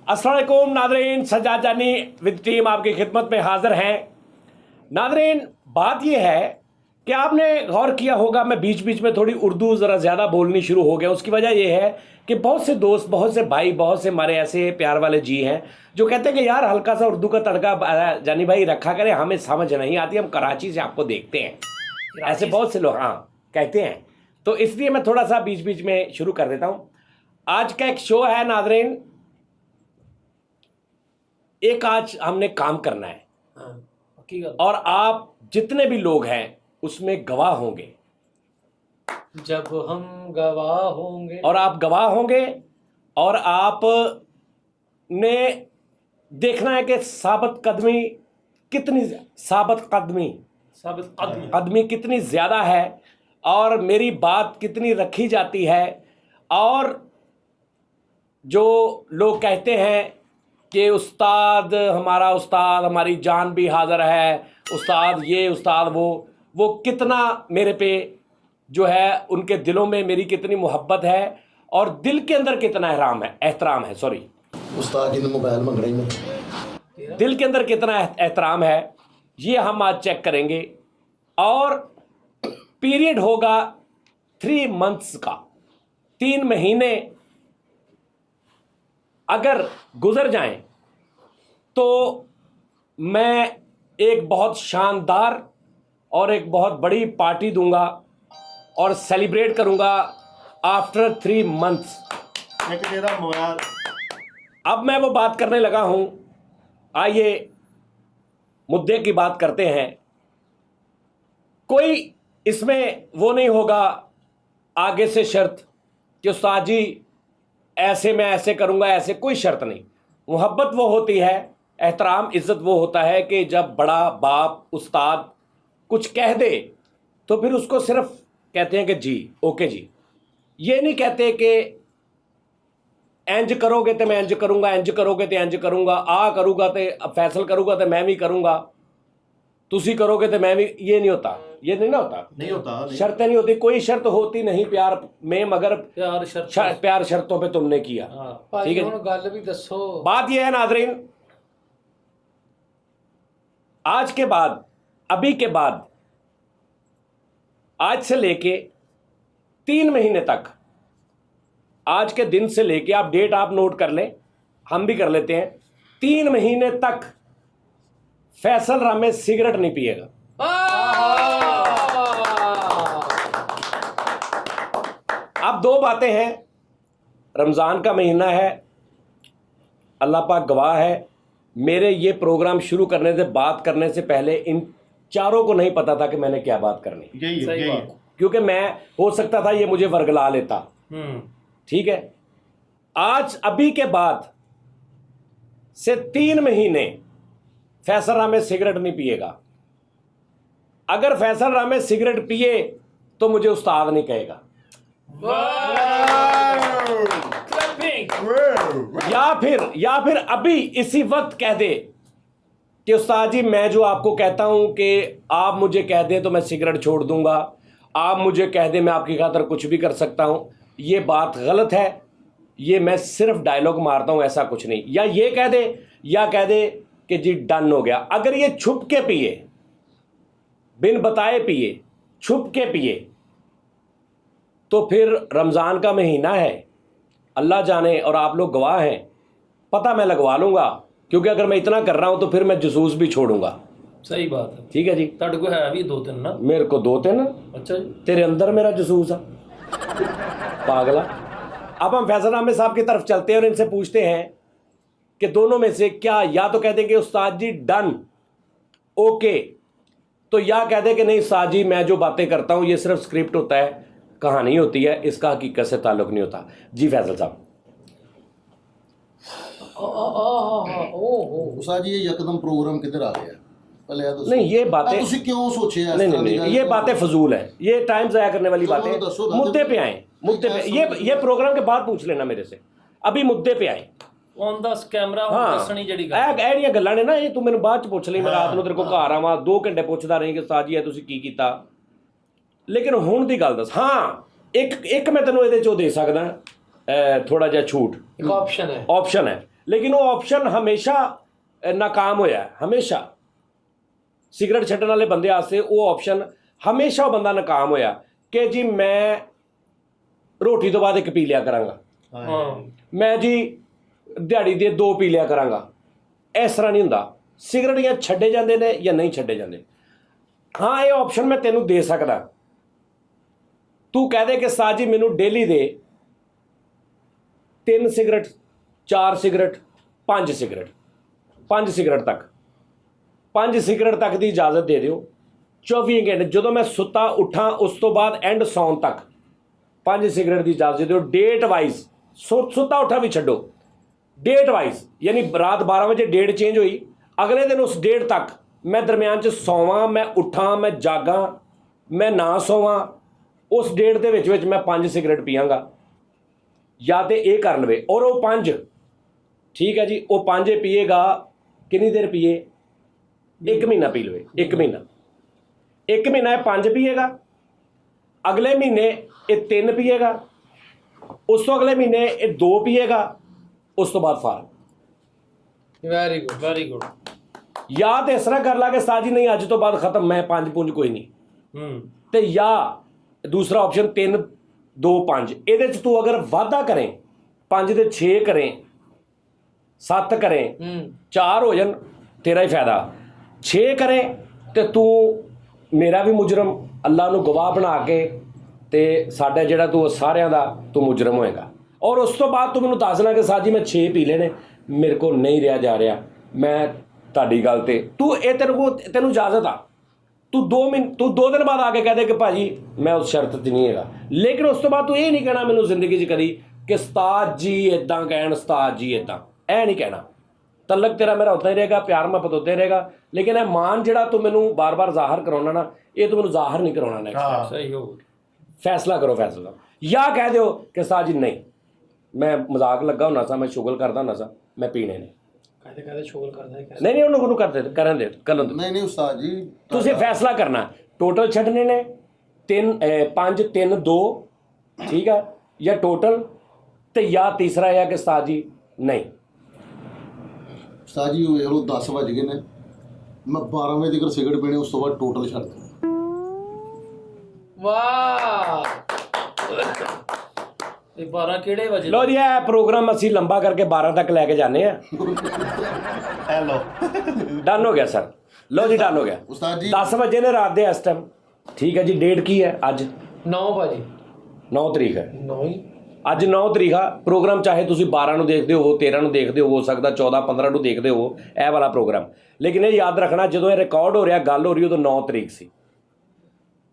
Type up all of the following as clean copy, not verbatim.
अस्सलाम वालेकुम नादरीन, सज्जाद जानी विद टीम आपकी खिदमत में हाजिर हैं। नादरीन, बात यह है कि आपने गौर किया होगा मैं बीच बीच में थोड़ी उर्दू ज़रा ज़्यादा बोलनी शुरू हो गया। उसकी वजह यह है कि बहुत से दोस्त, बहुत से भाई, बहुत से हमारे ऐसे प्यार वाले जी हैं जो कहते हैं कि यार हल्का सा उर्दू का तड़का जानी भाई रखा करें, हमें समझ नहीं आती, हम कराची से आपको देखते हैं। ऐसे बहुत से लोग हाँ कहते हैं, तो इसलिए मैं थोड़ा सा बीच बीच में शुरू कर देता हूँ। आज का एक शो है नादरीन, एक आज हमने काम करना है और आप जितने भी लोग हैं उसमें गवाह होंगे। जब हम गवाह होंगे और आप गवाह होंगे और आप ने देखना है कि साबित कदमी कितनी ज़्यादा है और मेरी बात कितनी रखी जाती है। और जो लोग कहते हैं कि उस्ताद हमारी जान भी हाज़िर है, उस्ताद ये उस्ताद वो कितना मेरे पे जो है उनके दिलों में मेरी कितनी मोहब्बत है और दिल के अंदर कितना एहतराम है उस्ताद जी ने मोबाइल मंगना ही में दिल के अंदर कितना एहतराम है, ये हम आज चेक करेंगे। और पीरियड होगा 3 मंथ्स का, 3 महीने अगर गुजर जाएं तो मैं एक बहुत शानदार और एक बहुत बड़ी पार्टी दूंगा और सेलिब्रेट करूंगा आफ्टर 3 मंथ्स। अब मैं वो बात करने लगा हूं, आइए मुद्दे की बात करते हैं। कोई इसमें वो नहीं होगा आगे से शर्त कि उस्ताद जी ऐसे मैं ऐसे करूंगा, ऐसे कोई शर्त नहीं। मोहब्बत वो होती है, एहतराम इज़्ज़त वो होता है कि जब बड़ा बाप उस्ताद कुछ कह दे तो फिर उसको सिर्फ कहते हैं कि जी ओके जी। ये नहीं कहते कि इंज करोगे तो मैं इंज करूँगा, इंज करोगे तो इंज करूँगा, आ करूँगा तो फैसल करूँगा तो मैं भी करूँगा, तुसी करोगे तो मैं भी। ये नहीं होता, ये नहीं ना होता, नहीं होता, शर्तें नहीं होती, कोई शर्त होती नहीं प्यार में, मगर प्यार शर्तों पे तुमने किया। ठीक है, गल भी दसो। बात यह है नादरीन, आज के बाद, अभी के बाद, आज से लेके 3 महीने तक, आज के दिन से लेके, आप डेट आप नोट कर लें, हम भी कर लेते हैं, 3 महीने तक फैसल रामे सिगरेट नहीं पिएगा। अब 2 बातें हैं, रमज़ान का महीना है, अल्लाह पाक गवाह है, मेरे ये प्रोग्राम शुरू करने से, बात करने से पहले इन चारों को नहीं पता था कि मैंने क्या बात करनी। यही क्योंकि मैं, हो सकता था ये मुझे वर्गला लेता। ठीक है, आज अभी के बाद से 3 महीने फैसल रामे सिगरेट नहीं पिएगा। अगर फैसल रामे सिगरेट पिए तो मुझे उस्ताद नहीं कहेगा, या फिर अभी इसी वक्त कह दे कि उस्ताद जी मैं जो आपको कहता हूं कि आप मुझे कह दें तो मैं सिगरेट छोड़ दूंगा, आप मुझे कह दें मैं आपकी खातिर कुछ भी कर सकता हूं, ये बात गलत है, ये मैं सिर्फ डायलॉग मारता हूं, ऐसा कुछ नहीं। या ये कह दे, या कह दे कि जी डन हो गया। अगर ये छुप के पिए, बिन बताए पिए, छुप के पिए, तो फिर रमज़ान का महीना है, अल्लाह जाने और आप लोग गवाह हैं, पता मैं लगवा लूँगा, क्योंकि अगर मैं इतना कर रहा हूँ तो फिर मैं जसूस भी छोड़ूंगा। सही बात है। ठीक है जी, तड़ को है भी 2-3 ना, मेरे को 2-3। अच्छा जी, तेरे अंदर मेरा जसूस है पागला। अब हम फैसल अहमद साहब की तरफ चलते हैं और इनसे पूछते हैं कि दोनों में से क्या, या तो कह देंगे उस्ताद जी डन ओके, तो या कह दे कि नहीं उस्ताद जी मैं जो बातें करता हूँ ये सिर्फ स्क्रिप्ट होता है, कहानी होती है, इसका हकीकत से ताल्लुक नहीं होता। जी फैसल साहब। उस्ताद जी ये यकदम प्रोग्राम किधर आ गया? पहले यार नहीं ये बातें तुसी क्यों सोचे? नहीं, ये बातें फजूल है, ये टाइम ज़ाया करने वाली बातें। मुद्दे पे आए, मुद्दे पे, ये प्रोग्राम के बाद पूछ लेना मेरे से, अभी मुद्दे पे आए। ऑन द कैमरा दसनी जड़ी ਇਹ ਗੱਲਾਂ ਨੇ ਨਾ, ਇਹ ਤੂੰ ਮੈਨੂੰ ਬਾਅਦ ਚ ਪੁੱਛ ਲਈ, ਮੈਂ ਰਾਤ ਨੂੰ ਤੇਰੇ ਕੋਲ ਘਰ ਆਵਾਂ 2 ਘੰਟੇ ਪੁੱਛਦਾ ਰਹੀ ਕਿ ਉਸਤਾਦ ਜੀ ਇਹ ਤੁਸੀਂ ਕੀ ਕੀਤਾ। ਲੇਕਿਨ ਹੁਣ ਦੀ ਗੱਲ ਦੱਸ। ਹਾਂ, ਇੱਕ ਮੈਂ ਤੈਨੂੰ ਇਹਦੇ ਚੋਂ ਦੇ ਸਕਦਾ ਥੋੜਾ ਜਿਹਾ ਛੂਟ। ਇੱਕ ਆਪਸ਼ਨ ਹੈ ਲੇਕਿਨ ਉਹ ਆਪਸ਼ਨ ਹਮੇਸ਼ਾ ਨਾਕਾਮ ਹੋਇਆ ਹੈ, ਹਮੇਸ਼ਾ ਸਿਗਰਟ ਛੱਡਣ ਵਾਲੇ ਬੰਦੇ ਵਾਸਤੇ ਉਹ ਆਪਸ਼ਨ ਹਮੇਸ਼ਾ ਉਹ ਬੰਦਾ ਨਾਕਾਮ ਹੋਇਆ ਕਿ ਜੀ ਮੈਂ ਰੋਟੀ ਤੋਂ ਬਾਅਦ ਇੱਕ ਪੀ ਲਿਆ ਕਰਾਂਗਾ, ਹਾਂ ਮੈਂ ਜੀ ਦਿਹਾੜੀ ਦੇ 2 ਪੀ ਲਿਆ ਕਰਾਂਗਾ। ਇਸ ਤਰ੍ਹਾਂ ਨਹੀਂ ਹੁੰਦਾ। ਸਿਗਰਟ ਜਾਂ ਛੱਡੇ ਜਾਂਦੇ ਨੇ ਜਾਂ ਨਹੀਂ ਛੱਡੇ ਜਾਂਦੇ। ਹਾਂ ਇਹ ਆਪਸ਼ਨ ਮੈਂ ਤੈਨੂੰ ਦੇ ਸਕਦਾ। ਤੂੰ ਕਹਿ ਦੇ ਕਿ ਸਾਜੀ ਮੈਨੂੰ ਡੇਲੀ ਦੇ 3 ਸਿਗਰਟ 4 ਸਿਗਰਟ 5 ਸਿਗਰਟ 5 ਸਿਗਰਟ ਤੱਕ 5 ਸਿਗਰਟ ਤੱਕ ਦੀ ਇਜਾਜ਼ਤ ਦੇ ਦਿਓ। 24 ਘੰਟੇ ਜਦੋਂ ਮੈਂ ਸੁੱਤਾ ਉੱਠਾਂ ਉਸ ਤੋਂ ਬਾਅਦ ਐਂਡ ਸੌਣ ਤੱਕ 5 ਸਿਗਰਟ ਦੀ ਇਜਾਜ਼ਤ ਦੇ ਦਿਓ। ਡੇਟ ਵਾਈਜ਼ ਸੁੱਤਾ ਉੱਠਾ ਵੀ ਛੱਡੋ, ਡੇਟ ਵਾਈਜ਼ ਯਾਨੀ ਰਾਤ 12 ਵਜੇ ਡੇਟ ਚੇਂਜ ਹੋਈ, ਅਗਲੇ ਦਿਨ ਉਸ ਡੇਟ ਤੱਕ ਮੈਂ ਦਰਮਿਆਨ 'ਚ ਸੌਵਾਂ, ਮੈਂ ਉੱਠਾਂ, ਮੈਂ ਜਾਗਾਂ, ਮੈਂ ਨਾ ਸੌਵਾਂ, ਉਸ ਡੇਟ ਦੇ ਵਿੱਚ ਮੈਂ 5 ਸਿਗਰਟ ਪੀਵਾਂਗਾ। ਜਾਂ ਤੇ ਇਹ ਕਰ ਲਵੇ ਔਰ ਉਹ 5 ਠੀਕ ਹੈ ਜੀ, ਉਹ 5 ਪੀਏਗਾ। ਕਿੰਨੀ ਦੇਰ ਪੀਏ? 1 ਮਹੀਨਾ ਪੀ ਲਵੇ। 1 ਮਹੀਨਾ ਇਹ 5 ਪੀਏਗਾ, ਅਗਲੇ ਮਹੀਨੇ ਇਹ 3 ਪੀਏਗਾ, ਉਸ ਤੋਂ ਅਗਲੇ ਮਹੀਨੇ ਇਹ 2 ਪੀਏਗਾ, ਉਸ ਤੋਂ ਬਾਅਦ for. Very good very good. ਜਾਂ ਤੇ ਇਸ ਤਰ੍ਹਾਂ ਕਰ ਲਾ ਕਿ ਸਾਜੀ ਨਹੀਂ ਅੱਜ ਤੋਂ ਬਾਅਦ ਖਤਮ, ਮੈਂ 5 ਪੁੰਜ ਕੋਈ ਨਹੀਂ। ਤੇ ਜਾਂ ਦੂਸਰਾ ਆਪਸ਼ਨ 3 2 5 ਇਹਦੇ 'ਚ ਤੂੰ ਅਗਰ ਵਾਧਾ ਕਰੇ 5 ਦੇ 6 ਕਰੇ 7 ਕਰੇ 4 ਹੋ ਜਾਣ ਤੇਰਾ ਹੀ ਫਾਇਦਾ। 6 ਕਰੇ ਤੇ ਤੂੰ ਮੇਰਾ ਵੀ ਮੁਜਰਮ ਅੱਲਾ ਨੂੰ ਗਵਾਹ ਬਣਾ ਕੇ ਤੇ ਸਾਡਾ ਜਿਹੜਾ ਤੂੰ ਸਾਰਿਆਂ ਦਾ ਤੂੰ ਮੁਜਰਮ ਹੋਏਗਾ। ਔਰ ਉਸ ਤੋਂ ਬਾਅਦ ਤੂੰ ਮੈਨੂੰ ਦੱਸ ਦੇਣਾ ਕਿ ਸਾਜੀ ਮੈਂ 6 ਪੀ ਲਏ ਨੇ, ਮੇਰੇ ਕੋਲ ਨਹੀਂ ਰਿਹਾ ਜਾ ਰਿਹਾ, ਮੈਂ ਤੁਹਾਡੀ ਗੱਲ ਤੇ ਤੂੰ ਇਹ ਤੈਨੂੰ ਇਜਾਜ਼ਤ ਆ। ਤੂੰ 2 ਦਿਨ ਬਾਅਦ ਆ ਕੇ ਕਹਿ ਦੇ ਕਿ ਭਾਜੀ ਮੈਂ ਉਸ ਸ਼ਰਤ 'ਤੇ ਨਹੀਂ ਹੈਗਾ। ਲੇਕਿਨ ਉਸ ਤੋਂ ਬਾਅਦ ਤੂੰ ਇਹ ਨਹੀਂ ਕਹਿਣਾ ਮੈਨੂੰ ਜ਼ਿੰਦਗੀ 'ਚ ਕਦੀ ਕਿ ਉਸਤਾਦ ਜੀ ਇੱਦਾਂ ਕਹਿਣ, ਉਸਤਾਦ ਜੀ ਇੱਦਾਂ, ਇਹ ਨਹੀਂ ਕਹਿਣਾ। ਤਲਕ ਤੇਰਾ ਮੇਰਾ ਉੱਦਾਂ ਹੀ ਰਹੇਗਾ, ਪਿਆਰ ਮੁਹੱਬਤ ਉੱਦਾਂ ਹੀ ਰਹੇਗਾ। ਲੇਕਿਨ ਇਹ ਮਾਨ ਜਿਹੜਾ ਤੂੰ ਮੈਨੂੰ ਬਾਰ-ਬਾਰ ਜ਼ਾਹਰ ਕਰਾਉਣਾ ਨਾ, ਇਹ ਤੂੰ ਮੈਨੂੰ ਜ਼ਾਹਰ ਨਹੀਂ ਕਰਾਉਣਾ। ਨੈਕਸਟ ਸਹੀ ਹੋ ਫੈਸਲਾ ਕਰੋ, ਫੈਸਲਾ। ਜਾਂ ਕਹਿ ਦਿਓ ਕਿ ਉਸਤਾਦ ਜੀ ਨਹੀਂ, ਮੈਂ ਮਜ਼ਾਕ ਲੱਗਾ ਹੁੰਦਾ ਸਾਂ, ਮੈਂ ਸ਼ੁਗਲ ਕਰਦਾ ਹੁੰਦਾ ਸਾਂ, ਮੈਂ ਪੀਣੇ ਨੇ। ਕਹਦੇ ਸ਼ੁਗਲ ਕਰਦਾ ਹੈ। ਨਹੀਂ ਉਹਨੂੰ ਕਰਨ ਦੇ ਨਹੀਂ ਉਸਤਾਦ ਜੀ ਤੁਸੀਂ ਫੈਸਲਾ ਕਰਨਾ। ਟੋਟਲ ਛੱਡਣੇ ਨੇ 5 3 2 ਠੀਕ ਆ, ਜਾਂ ਟੋਟਲ ਤੇ ਜਾਂ ਤੀਸਰਾ ਹੈ ਕਿ ਉਸਤਾਦ ਜੀ ਨਹੀਂ। ਉਸਤਾਦ ਜੀ ਉਹ ਵੇਖ ਲਓ 10 ਵੱਜ ਗਏ ਨੇ, ਮੈਂ 12 ਵਜੇ ਤੱਕ ਸਿਗਰਟ ਪੀਣੇ, ਉਸ ਤੋਂ ਬਾਅਦ ਟੋਟਲ ਛੱਡ ਦਿੱਤਾ। ਵਾਹ ਤੇ 12 ਕਿਹੜੇ ਵਜੇ? ਲੋ ਜੀ ਇਹ ਪ੍ਰੋਗਰਾਮ ਅਸੀਂ ਲੰਬਾ ਕਰਕੇ 12 ਤੱਕ ਲੈ ਕੇ ਜਾਂਦੇ ਆ। ਹੈਲੋ ਡਨ ਹੋ ਗਿਆ ਸਰ। ਲੋ ਜੀ ਡਨ ਹੋ ਗਿਆ। ਉਸਤਾਦ ਜੀ 10 ਵਜੇ ਨੇ ਰਾਤ ਦੇ ਇਸ ਟਾਈਮ। ਠੀਕ ਹੈ ਜੀ। ਡੇਟ ਕੀ ਹੈ ਅੱਜ? 9 ਵਜੇ 9 ਤਰੀਕ ਹੈ। 9 ਹੀ ਅੱਜ 9 ਤਰੀਕ ਆ। ਪ੍ਰੋਗਰਾਮ ਚਾਹੇ ਤੁਸੀਂ 12 ਨੂੰ ਦੇਖਦੇ ਹੋ, 13 ਨੂੰ ਦੇਖਦੇ ਹੋ ਸਕਦਾ 14 15 ਨੂੰ ਦੇਖਦੇ ਹੋ ਇਹ ਵਾਲਾ ਪ੍ਰੋਗਰਾਮ। ਲੇਕਿਨ ਇਹ ਯਾਦ ਰੱਖਣਾ ਜਦੋਂ ਇਹ ਰਿਕਾਰਡ ਹੋ ਰਿਹਾ, ਗੱਲ ਹੋ ਰਹੀ, ਉਦੋਂ 9 ਤਰੀਕ ਸੀ।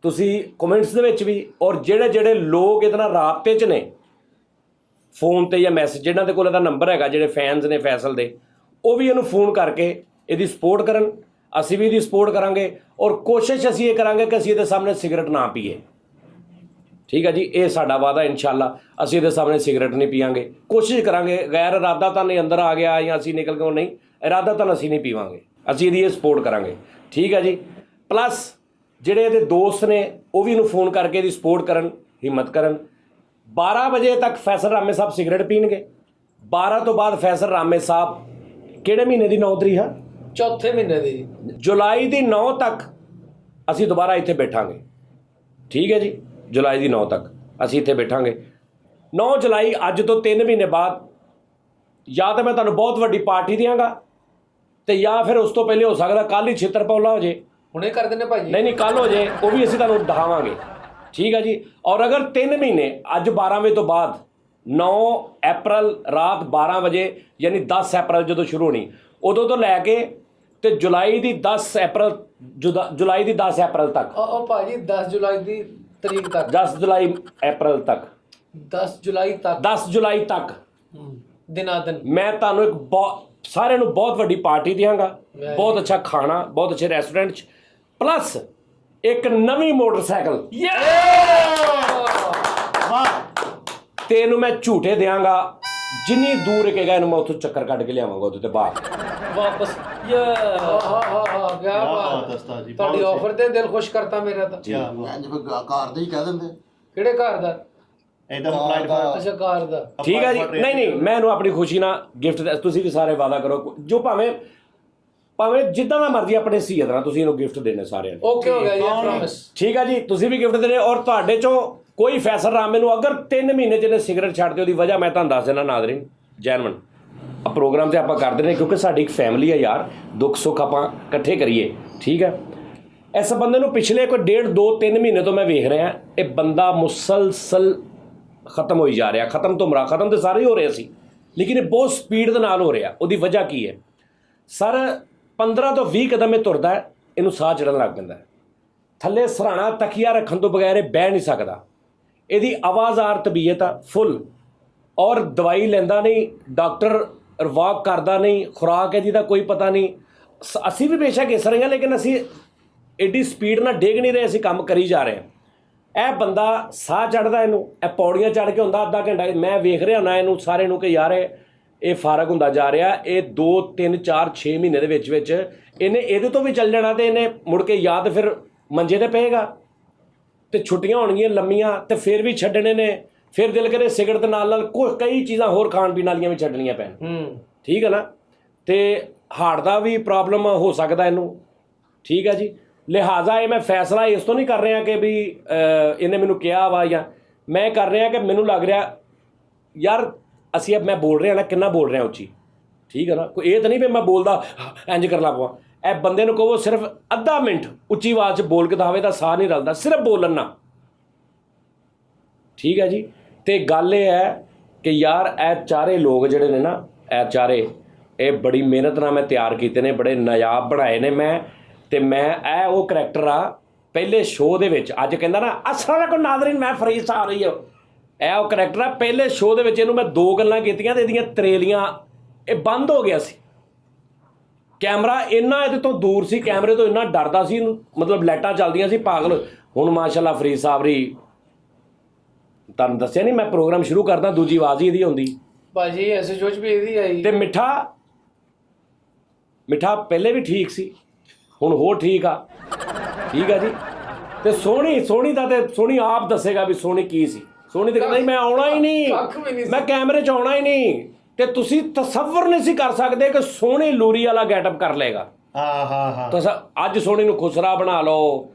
ਤੁਸੀਂ ਕਮੈਂਟਸ ਦੇ ਵਿੱਚ ਵੀ ਔਰ ਜਿਹੜੇ ਲੋਕ ਇਹਦੇ ਨਾਲ ਰਾਬਤੇ 'ਚ ਨੇ ਫੋਨ ਤੇ ਜਾਂ ਮੈਸੇਜ, ਜਿਹਨਾਂ ਦੇ ਕੋਲ ਇਹਦਾ ਨੰਬਰ ਹੈਗਾ, ਜਿਹੜੇ ਫੈਨਸ ਨੇ ਫੈਸਲ ਦੇ, ਉਹ ਵੀ ਇਹਨੂੰ ਫੋਨ ਕਰਕੇ ਇਹਦੀ ਸਪੋਰਟ ਕਰਨ। ਅਸੀਂ ਵੀ ਇਹਦੀ ਸਪੋਰਟ ਕਰਾਂਗੇ ਔਰ ਕੋਸ਼ਿਸ਼ ਅਸੀਂ ਇਹ ਕਰਾਂਗੇ ਕਿ ਅਸੀਂ ਇਹਦੇ ਸਾਹਮਣੇ ਸਿਗਰਟ ਨਾ ਪੀਏ। ਠੀਕ ਹੈ ਜੀ, ਇਹ ਸਾਡਾ ਵਾਅਦਾ। ਇਨਸ਼ਾਅੱਲਾ ਅਸੀਂ ਇਹਦੇ ਸਾਹਮਣੇ ਸਿਗਰਟ ਨਹੀਂ ਪੀਵਾਂਗੇ। ਕੋਸ਼ਿਸ਼ ਕਰਾਂਗੇ। ਗੈਰ ਇਰਾਦਾ ਤਾਂ ਨਹੀਂ ਅੰਦਰ ਆ ਗਿਆ ਜਾਂ ਅਸੀਂ ਨਿਕਲ ਗਏ, ਨਹੀਂ, ਇਰਾਦਾ ਤਾਂ ਅਸੀਂ ਨਹੀਂ ਪੀਵਾਂਗੇ। ਅਸੀਂ ਇਹਦੀ ਇਹ ਸਪੋਰਟ ਕਰਾਂਗੇ। ਠੀਕ ਹੈ ਜੀ। ਪਲੱਸ ਜਿਹੜੇ ਇਹਦੇ ਦੋਸਤ ਨੇ ਉਹ ਵੀ ਇਹਨੂੰ ਫੋਨ ਕਰਕੇ ਇਹਦੀ ਸਪੋਰਟ ਕਰਨ, ਹਿੰਮਤ ਕਰਨ। 12 ਵਜੇ ਤੱਕ ਫੈਸਲ ਰਾਮੇ ਸਾਹਿਬ ਸਿਗਰਟ ਪੀਣਗੇ। 12 ਤੋਂ ਬਾਅਦ ਫੈਸਲ ਰਾਮੇ ਸਾਹਿਬ ਕਿਹੜੇ ਮਹੀਨੇ ਦੀ 9 ਤਰੀਕ ਆ? ਚੌਥੇ ਮਹੀਨੇ ਦੀ ਜੁਲਾਈ ਦੀ 9 ਤੱਕ ਅਸੀਂ ਦੁਬਾਰਾ ਇੱਥੇ ਬੈਠਾਂਗੇ। ਠੀਕ ਹੈ ਜੀ। ਜੁਲਾਈ ਦੀ 9 ਤੱਕ ਅਸੀਂ ਇੱਥੇ ਬੈਠਾਂਗੇ। 9 ਜੁਲਾਈ ਅੱਜ ਤੋਂ 3 ਮਹੀਨੇ ਬਾਅਦ ਜਾਂ ਤਾਂ ਮੈਂ ਤੁਹਾਨੂੰ ਬਹੁਤ ਵੱਡੀ ਪਾਰਟੀ ਦਿਆਂਗਾ ਤੇ ਜਾਂ ਫਿਰ ਉਸ ਤੋਂ ਪਹਿਲੇ ਹੋ ਸਕਦਾ ਕੱਲ੍ਹ ਹੀ ਛਿੱਤਰ ਪੌਲਾ ਹੋ ਜੇ। ਹੁਣੇ ਕਰ ਦਿੰਦੇ ਭਾਜੀ। ਨਹੀਂ ਕੱਲ੍ਹ ਹੋ ਜੇ, ਉਹ ਵੀ ਅਸੀਂ ਤੁਹਾਨੂੰ ਦਿਖਾਵਾਂਗੇ। ਠੀਕ ਹੈ ਜੀ। ਔਰ ਅਗਰ 3 ਮਹੀਨੇ ਅੱਜ 12 ਵਜੇ ਤੋਂ ਬਾਅਦ 9 ਅਪ੍ਰੈਲ ਰਾਤ 12 ਵਜੇ ਯਾਨੀ 10 ਅਪ੍ਰੈਲ ਜਦੋਂ ਸ਼ੁਰੂ ਹੋਣੀ, ਉਦੋਂ ਤੋਂ ਲੈ ਕੇ ਤੇ ਜੁਲਾਈ ਦੀ 10 ਅਪ੍ਰੈਲ ਤੱਕ। ਉਹ ਭਾਜੀ 10 ਜੁਲਾਈ ਦੀ ਤਰੀਕ ਤੱਕ, 10 ਜੁਲਾਈ ਅਪ੍ਰੈਲ ਤੱਕ, 10 ਜੁਲਾਈ ਤੱਕ, 10 ਜੁਲਾਈ ਤੱਕ ਦਿਨਾਂ ਦਿਨ ਮੈਂ ਤੁਹਾਨੂੰ ਇੱਕ ਸਾਰਿਆਂ ਨੂੰ ਬਹੁਤ ਵੱਡੀ ਪਾਰਟੀ ਦਿਆਂਗਾ। ਬਹੁਤ ਅੱਛਾ ਖਾਣਾ, ਬਹੁਤ ਅੱਛੇ ਰੈਸਟੋਰੈਂਟ 'ਚ, ਪਲੱਸ ਇੱਕ ਨਵੀਂ ਮੋਟਰਸਾਈਕਲ ਤੇ ਇਹਨੂੰ ਮੈਂ ਝੂਟੇ ਦਿਆਂਗਾ। ਜਿੰਨੀ ਦੂਰ ਕਹੇਗਾ ਇਹਨੂੰ ਮੈਂ ਉੱਥੋਂ ਚੱਕਰ ਕੱਢ ਕੇ ਲਿਆਵਾਂਗਾ ਉਹਦੇ ਤੇ ਬਾਹਰ ਵਾਪਸ। ਕਿਆ ਬਾਤ ਤੁਹਾਡੀ ਆਫਰ ਤੇ ਦਿਲ ਖੁਸ਼ ਕਰਤਾ ਮੇਰਾ ਤਾਂ। ਇੰਜ ਫਿਰ ਘਰ ਦੇ ਹੀ ਕਹਿ ਦਿੰਦੇ। ਕਿਹੜੇ ਘਰ ਦਾ? ਇਹਦਾ ਅਪਲਾਈਡ ਫॉर ਅੱਛਾ ਕਾਰ ਦਾ ਠੀਕ ਹੈ ਜੀ ਨਹੀਂ ਨਹੀਂ ਮੈਂ ਇਹਨੂੰ ਆਪਣੀ ਖੁਸ਼ੀ ਨਾਲ ਗਿਫਟ ਤੁਸੀਂ ਵੀ ਸਾਰੇ ਵਾਅਦਾ ਕਰੋ ਜੋ ਭਾਵੇਂ ਜਿੱਦਾਂ ਦਾ ਮਰਜ਼ੀ ਆਪਣੇ ਸੀਅਤ ਨਾਲ ਤੁਸੀਂ ਇਹਨੂੰ ਗਿਫਟ ਦੇਣੇ ਸਾਰਿਆਂ ਨੂੰ ਓਕੇ ਹੋ ਗਿਆ ਜੀ ਪ੍ਰੋਮਿਸ ਠੀਕ ਹੈ ਜੀ ਤੁਸੀਂ ਵੀ ਗਿਫਟ ਦੇਣੇ ਔਰ ਤੁਹਾਡੇ ਚੋਂ ਕੋਈ ਫੈਸਲ ਰਾਮੇ ਨੂੰ ਅਗਰ 3 ਮਹੀਨੇ ਚ ਇਹਨੇ ਸਿਗਰਟ ਛੱਡ ਦਿਓ ਉਹਦੀ ਵਜ੍ਹਾ ਮੈਂ ਤੁਹਾਨੂੰ ਦੱਸ ਦੇਣਾ ਨਾਜ਼ਰੀਨ ਜੈਨਮਨ ਆ ਪ੍ਰੋਗਰਾਮ ਤੇ ਆਪਾਂ ਕਰਦੇ ਨੇ ਕਿਉਂਕਿ ਸਾਡੀ ਇੱਕ ਫੈਮਿਲੀ ਹੈ ਯਾਰ ਦੁੱਖ ਸੁੱਖ ਆਪਾਂ ਇਕੱਠੇ ਕਰੀਏ ਠੀਕ ਹੈ ਇਸ ਬੰਦੇ ਨੂੰ ਪਿਛਲੇ ਕੋਈ 1.5 2 3 ਮਹੀਨੇ ਤੋਂ ਮੈਂ ਵੇਖ ਰਿਹਾ ਇਹ ਬੰਦਾ ਮੁਸਲਸਲ ਖਤਮ ਹੋਈ ਜਾ ਰਿਹਾ ਖਤਮ ਤੋਂ ਮਰਾ ਖਤਮ ਤੇ ਸਾਰੇ ਹੀ ਹੋ ਰਹੇ ਸੀ ਲੇਕਿਨ ਇਹ ਬਹੁਤ ਸਪੀਡ ਦੇ ਨਾਲ ਹੋ ਰਿਹਾ ਉਹਦੀ ਵਜ੍ਹਾ ਕੀ ਹੈ ਸਰ 15 ਤੋਂ 20 ਕਦਮ ਇਹ ਤੁਰਦਾ ਹੈ ਇਹਨੂੰ ਸਾਹ ਚੜਨ ਲੱਗ ਪੈਂਦਾ ਹੈ ਥੱਲੇ ਸਰਾਣਾ ਤਕੀਆ ਰੱਖਣ ਤੋਂ ਬਗੈਰ ਇਹ ਬਹਿ ਨਹੀਂ ਸਕਦਾ ਇਹਦੀ ਆਵਾਜ਼ਾਰ ਤਬੀਅਤ ਆ ਫੁੱਲ ਔਰ ਦਵਾਈ ਲੈਂਦਾ ਨਹੀਂ ਡਾਕਟਰ ਵਾਕ ਕਰਦਾ ਨਹੀਂ ਖੁਰਾਕ ਇਹਦੀ ਦਾ ਕੋਈ ਪਤਾ ਨਹੀਂ ਅਸੀਂ ਵੀ ਬੇਸ਼ੱਕ ਇਸ ਰਹੇ ਹਾਂ ਲੇਕਿਨ ਅਸੀਂ ਐਡੀ ਸਪੀਡ ਨਾਲ ਡੇਗ ਨਹੀਂ ਰਹੇ ਅਸੀਂ ਕੰਮ ਕਰੀ ਜਾ ਰਹੇ ਹਾਂ ਇਹ ਬੰਦਾ ਸਾਹ ਚੜਦਾ ਇਹਨੂੰ ਇਹ ਪੌੜੀਆਂ ਚੜ੍ਹ ਕੇ ਹੁੰਦਾ ਅੱਧਾ ਘੰਟਾ ਮੈਂ ਵੇਖ ਰਿਹਾ ਨਾ ਇਹਨੂੰ ਸਾਰੇ ਨੂੰ ਕਿ ਯਾਰ ਇਹ ਫਾਰਗ ਹੁੰਦਾ ਜਾ ਰਿਹਾ ਇਹ 2 3 4 6 ਮਹੀਨੇ ਦੇ ਵਿੱਚ ਇਹਨੇ ਇਹਦੇ ਤੋਂ ਵੀ ਚੱਲ ਜਾਣਾ ਤੇ ਇਹਨੇ ਮੁੜ ਕੇ ਯਾਦ ਫਿਰ ਮੰਜੇ ਤੇ ਪਏਗਾ ਤੇ ਛੁੱਟੀਆਂ ਹੋਣਗੀਆਂ ਲੰਮੀਆਂ ਤੇ ਫਿਰ ਵੀ ਛੱਡਣੇ ਨੇ ਫਿਰ ਦਿਲ ਕਰੇ ਸਿਗਰਟ ਦੇ ਨਾਲ ਕਈ ਚੀਜ਼ਾਂ ਹੋਰ ਖਾਣ ਪੀਣ ਵਾਲੀਆਂ ਵੀ ਛੱਡਣੀਆਂ ਪੈਣ ਠੀਕ ਹੈ ਨਾ ਤੇ ਹਾਰਟ ਦਾ ਵੀ ਪ੍ਰੋਬਲਮ ਹੋ ਸਕਦਾ ਇਹਨੂੰ ਠੀਕ ਹੈ ਜੀ ਲਿਹਾਜ਼ਾ ਇਹ ਮੈਂ ਫੈਸਲਾ ਇਸ ਤੋਂ ਨਹੀਂ ਕਰ ਰਿਹਾ ਕਿ ਵੀ ਇਹਨੇ ਮੈਨੂੰ ਕਿਹਾ ਵਾ ਜਾਂ ਮੈਂ ਕਰ ਰਿਹਾ ਕਿ ਮੈਨੂੰ ਲੱਗ ਰਿਹਾ ਯਾਰ ਅਸੀਂ ਮੈਂ ਬੋਲ ਰਿਹਾ ਨਾ ਕਿੰਨਾ ਬੋਲ ਰਿਹਾ ਉੱਚੀ ਠੀਕ ਹੈ ਨਾ ਕੋਈ ਇਹ ਤਾਂ ਨਹੀਂ ਵੀ ਮੈਂ ਬੋਲਦਾ ਇੰਜ ਕਰ ਲਾ ਪਵਾਂ ਇਹ ਬੰਦੇ ਨੂੰ ਕਹੋ ਸਿਰਫ ਅੱਧਾ ਮਿੰਟ ਉੱਚੀ ਆਵਾਜ਼ 'ਚ ਬੋਲ ਕੇ ਦਿਖਾਵੇ ਤਾਂ ਸਾਹ ਨਹੀਂ ਰਲਦਾ ਸਿਰਫ ਬੋਲਣ ਨਾ ਠੀਕ ਹੈ ਜੀ ਤੇ ਗੱਲ ਇਹ ਹੈ ਕਿ ਯਾਰ ਇਹ ਚਾਰੇ ਲੋਕ ਜਿਹੜੇ ਨੇ ਨਾ ਇਹ ਚਾਰੇ ਇਹ ਬੜੀ ਮਿਹਨਤ ਨਾਲ ਮੈਂ ਤਿਆਰ ਕੀਤੇ ਨੇ ਬੜੇ ਨਾਯਾਬ ਬਣਾਏ ਨੇ ਮੈਂ ਤੇ ਮੈਂ ਇਹ ਉਹ ਕਰੈਕਟਰ ਆ ਪਹਿਲੇ ਸ਼ੋਅ ਦੇ ਵਿੱਚ ਅੱਜ ਕਹਿੰਦਾ ਨਾ ਅਸਲਾਂ ਦਾ ਕੋਈ ਨਾਜ਼ਰੀਨ ਮੈਂ ਫਰੀਦ ਆ ਰਹੀ ਹਾਂ ਇਹ ਉਹ ਕਰੈਕਟਰ ਆ ਪਹਿਲੇ ਸ਼ੋਅ ਦੇ ਵਿੱਚ ਇਹਨੂੰ ਮੈਂ 2 ਗੱਲਾਂ ਕੀਤੀਆਂ ਤੇ ਇਹਦੀਆਂ ਤਰੇਲੀਆਂ ਇਹ ਬੰਦ ਹੋ ਗਿਆ ਸੀ ਕੈਮਰਾ ਇੰਨਾ ਇਹਦੇ ਤੋਂ ਦੂਰ ਸੀ ਕੈਮਰੇ ਤੋਂ ਇੰਨਾ ਡਰਦਾ ਸੀ ਮਤਲਬ ਲਾਈਟਾਂ ਚੱਲਦੀਆਂ ਸੀ ਪਾਗਲ ਹੁਣ ਮਾਸ਼ਾਅੱਲਾ ਫਰੀਦ ਸਾਹਿਬਰੀ ਤੁਹਾਨੂੰ ਦੱਸਿਆ ਨਹੀਂ ਮੈਂ ਪ੍ਰੋਗਰਾਮ ਸ਼ੁਰੂ ਕਰਦਾ ਦੂਜੀ ਆਵਾਜ਼ ਹੀ ਇਹਦੀ ਹੁੰਦੀ ਭਾਜੀ ਐਸੇ ਜੋਚ ਵੀ ਇਹਦੀ ਆਈ ਤੇ ਮਿੱਠਾ ਪਹਿਲੇ ਵੀ ਠੀਕ ਸੀ ਹੁਣ ਹੋਰ ਠੀਕ ਆ ਠੀਕ ਆ ਜੀ ਤੇ ਸੋਹਣੀ ਦਾ ਤੇ ਸੋਹਣੀ ਆਪ ਦੱਸੇਗਾ ਵੀ ਸੋਹਣੀ ਕੀ ਸੀ ਸੋਹਣੀ ਤੇ ਕਹਿੰਦਾ ਮੈਂ ਆਉਣਾ ਹੀ ਨਹੀਂ ਮੈਂ ਕੈਮਰੇ 'ਚ ਆਉਣਾ ਹੀ ਨਹੀਂ ਤੇ ਤੁਸੀਂ ਤਸੱਵਰ ਨਹੀਂ ਸੀ ਕਰ ਸਕਦੇ ਕਿ ਸੋਹਣੀ ਲੂਰੀ ਵਾਲਾ ਗੈਟਅਪ ਕਰ ਲਏਗਾ ਹਾਂ ਤੁਸੀਂ ਅੱਜ ਸੋਹਣੀ ਨੂੰ ਖੁਸਰਾ ਬਣਾ ਲਓ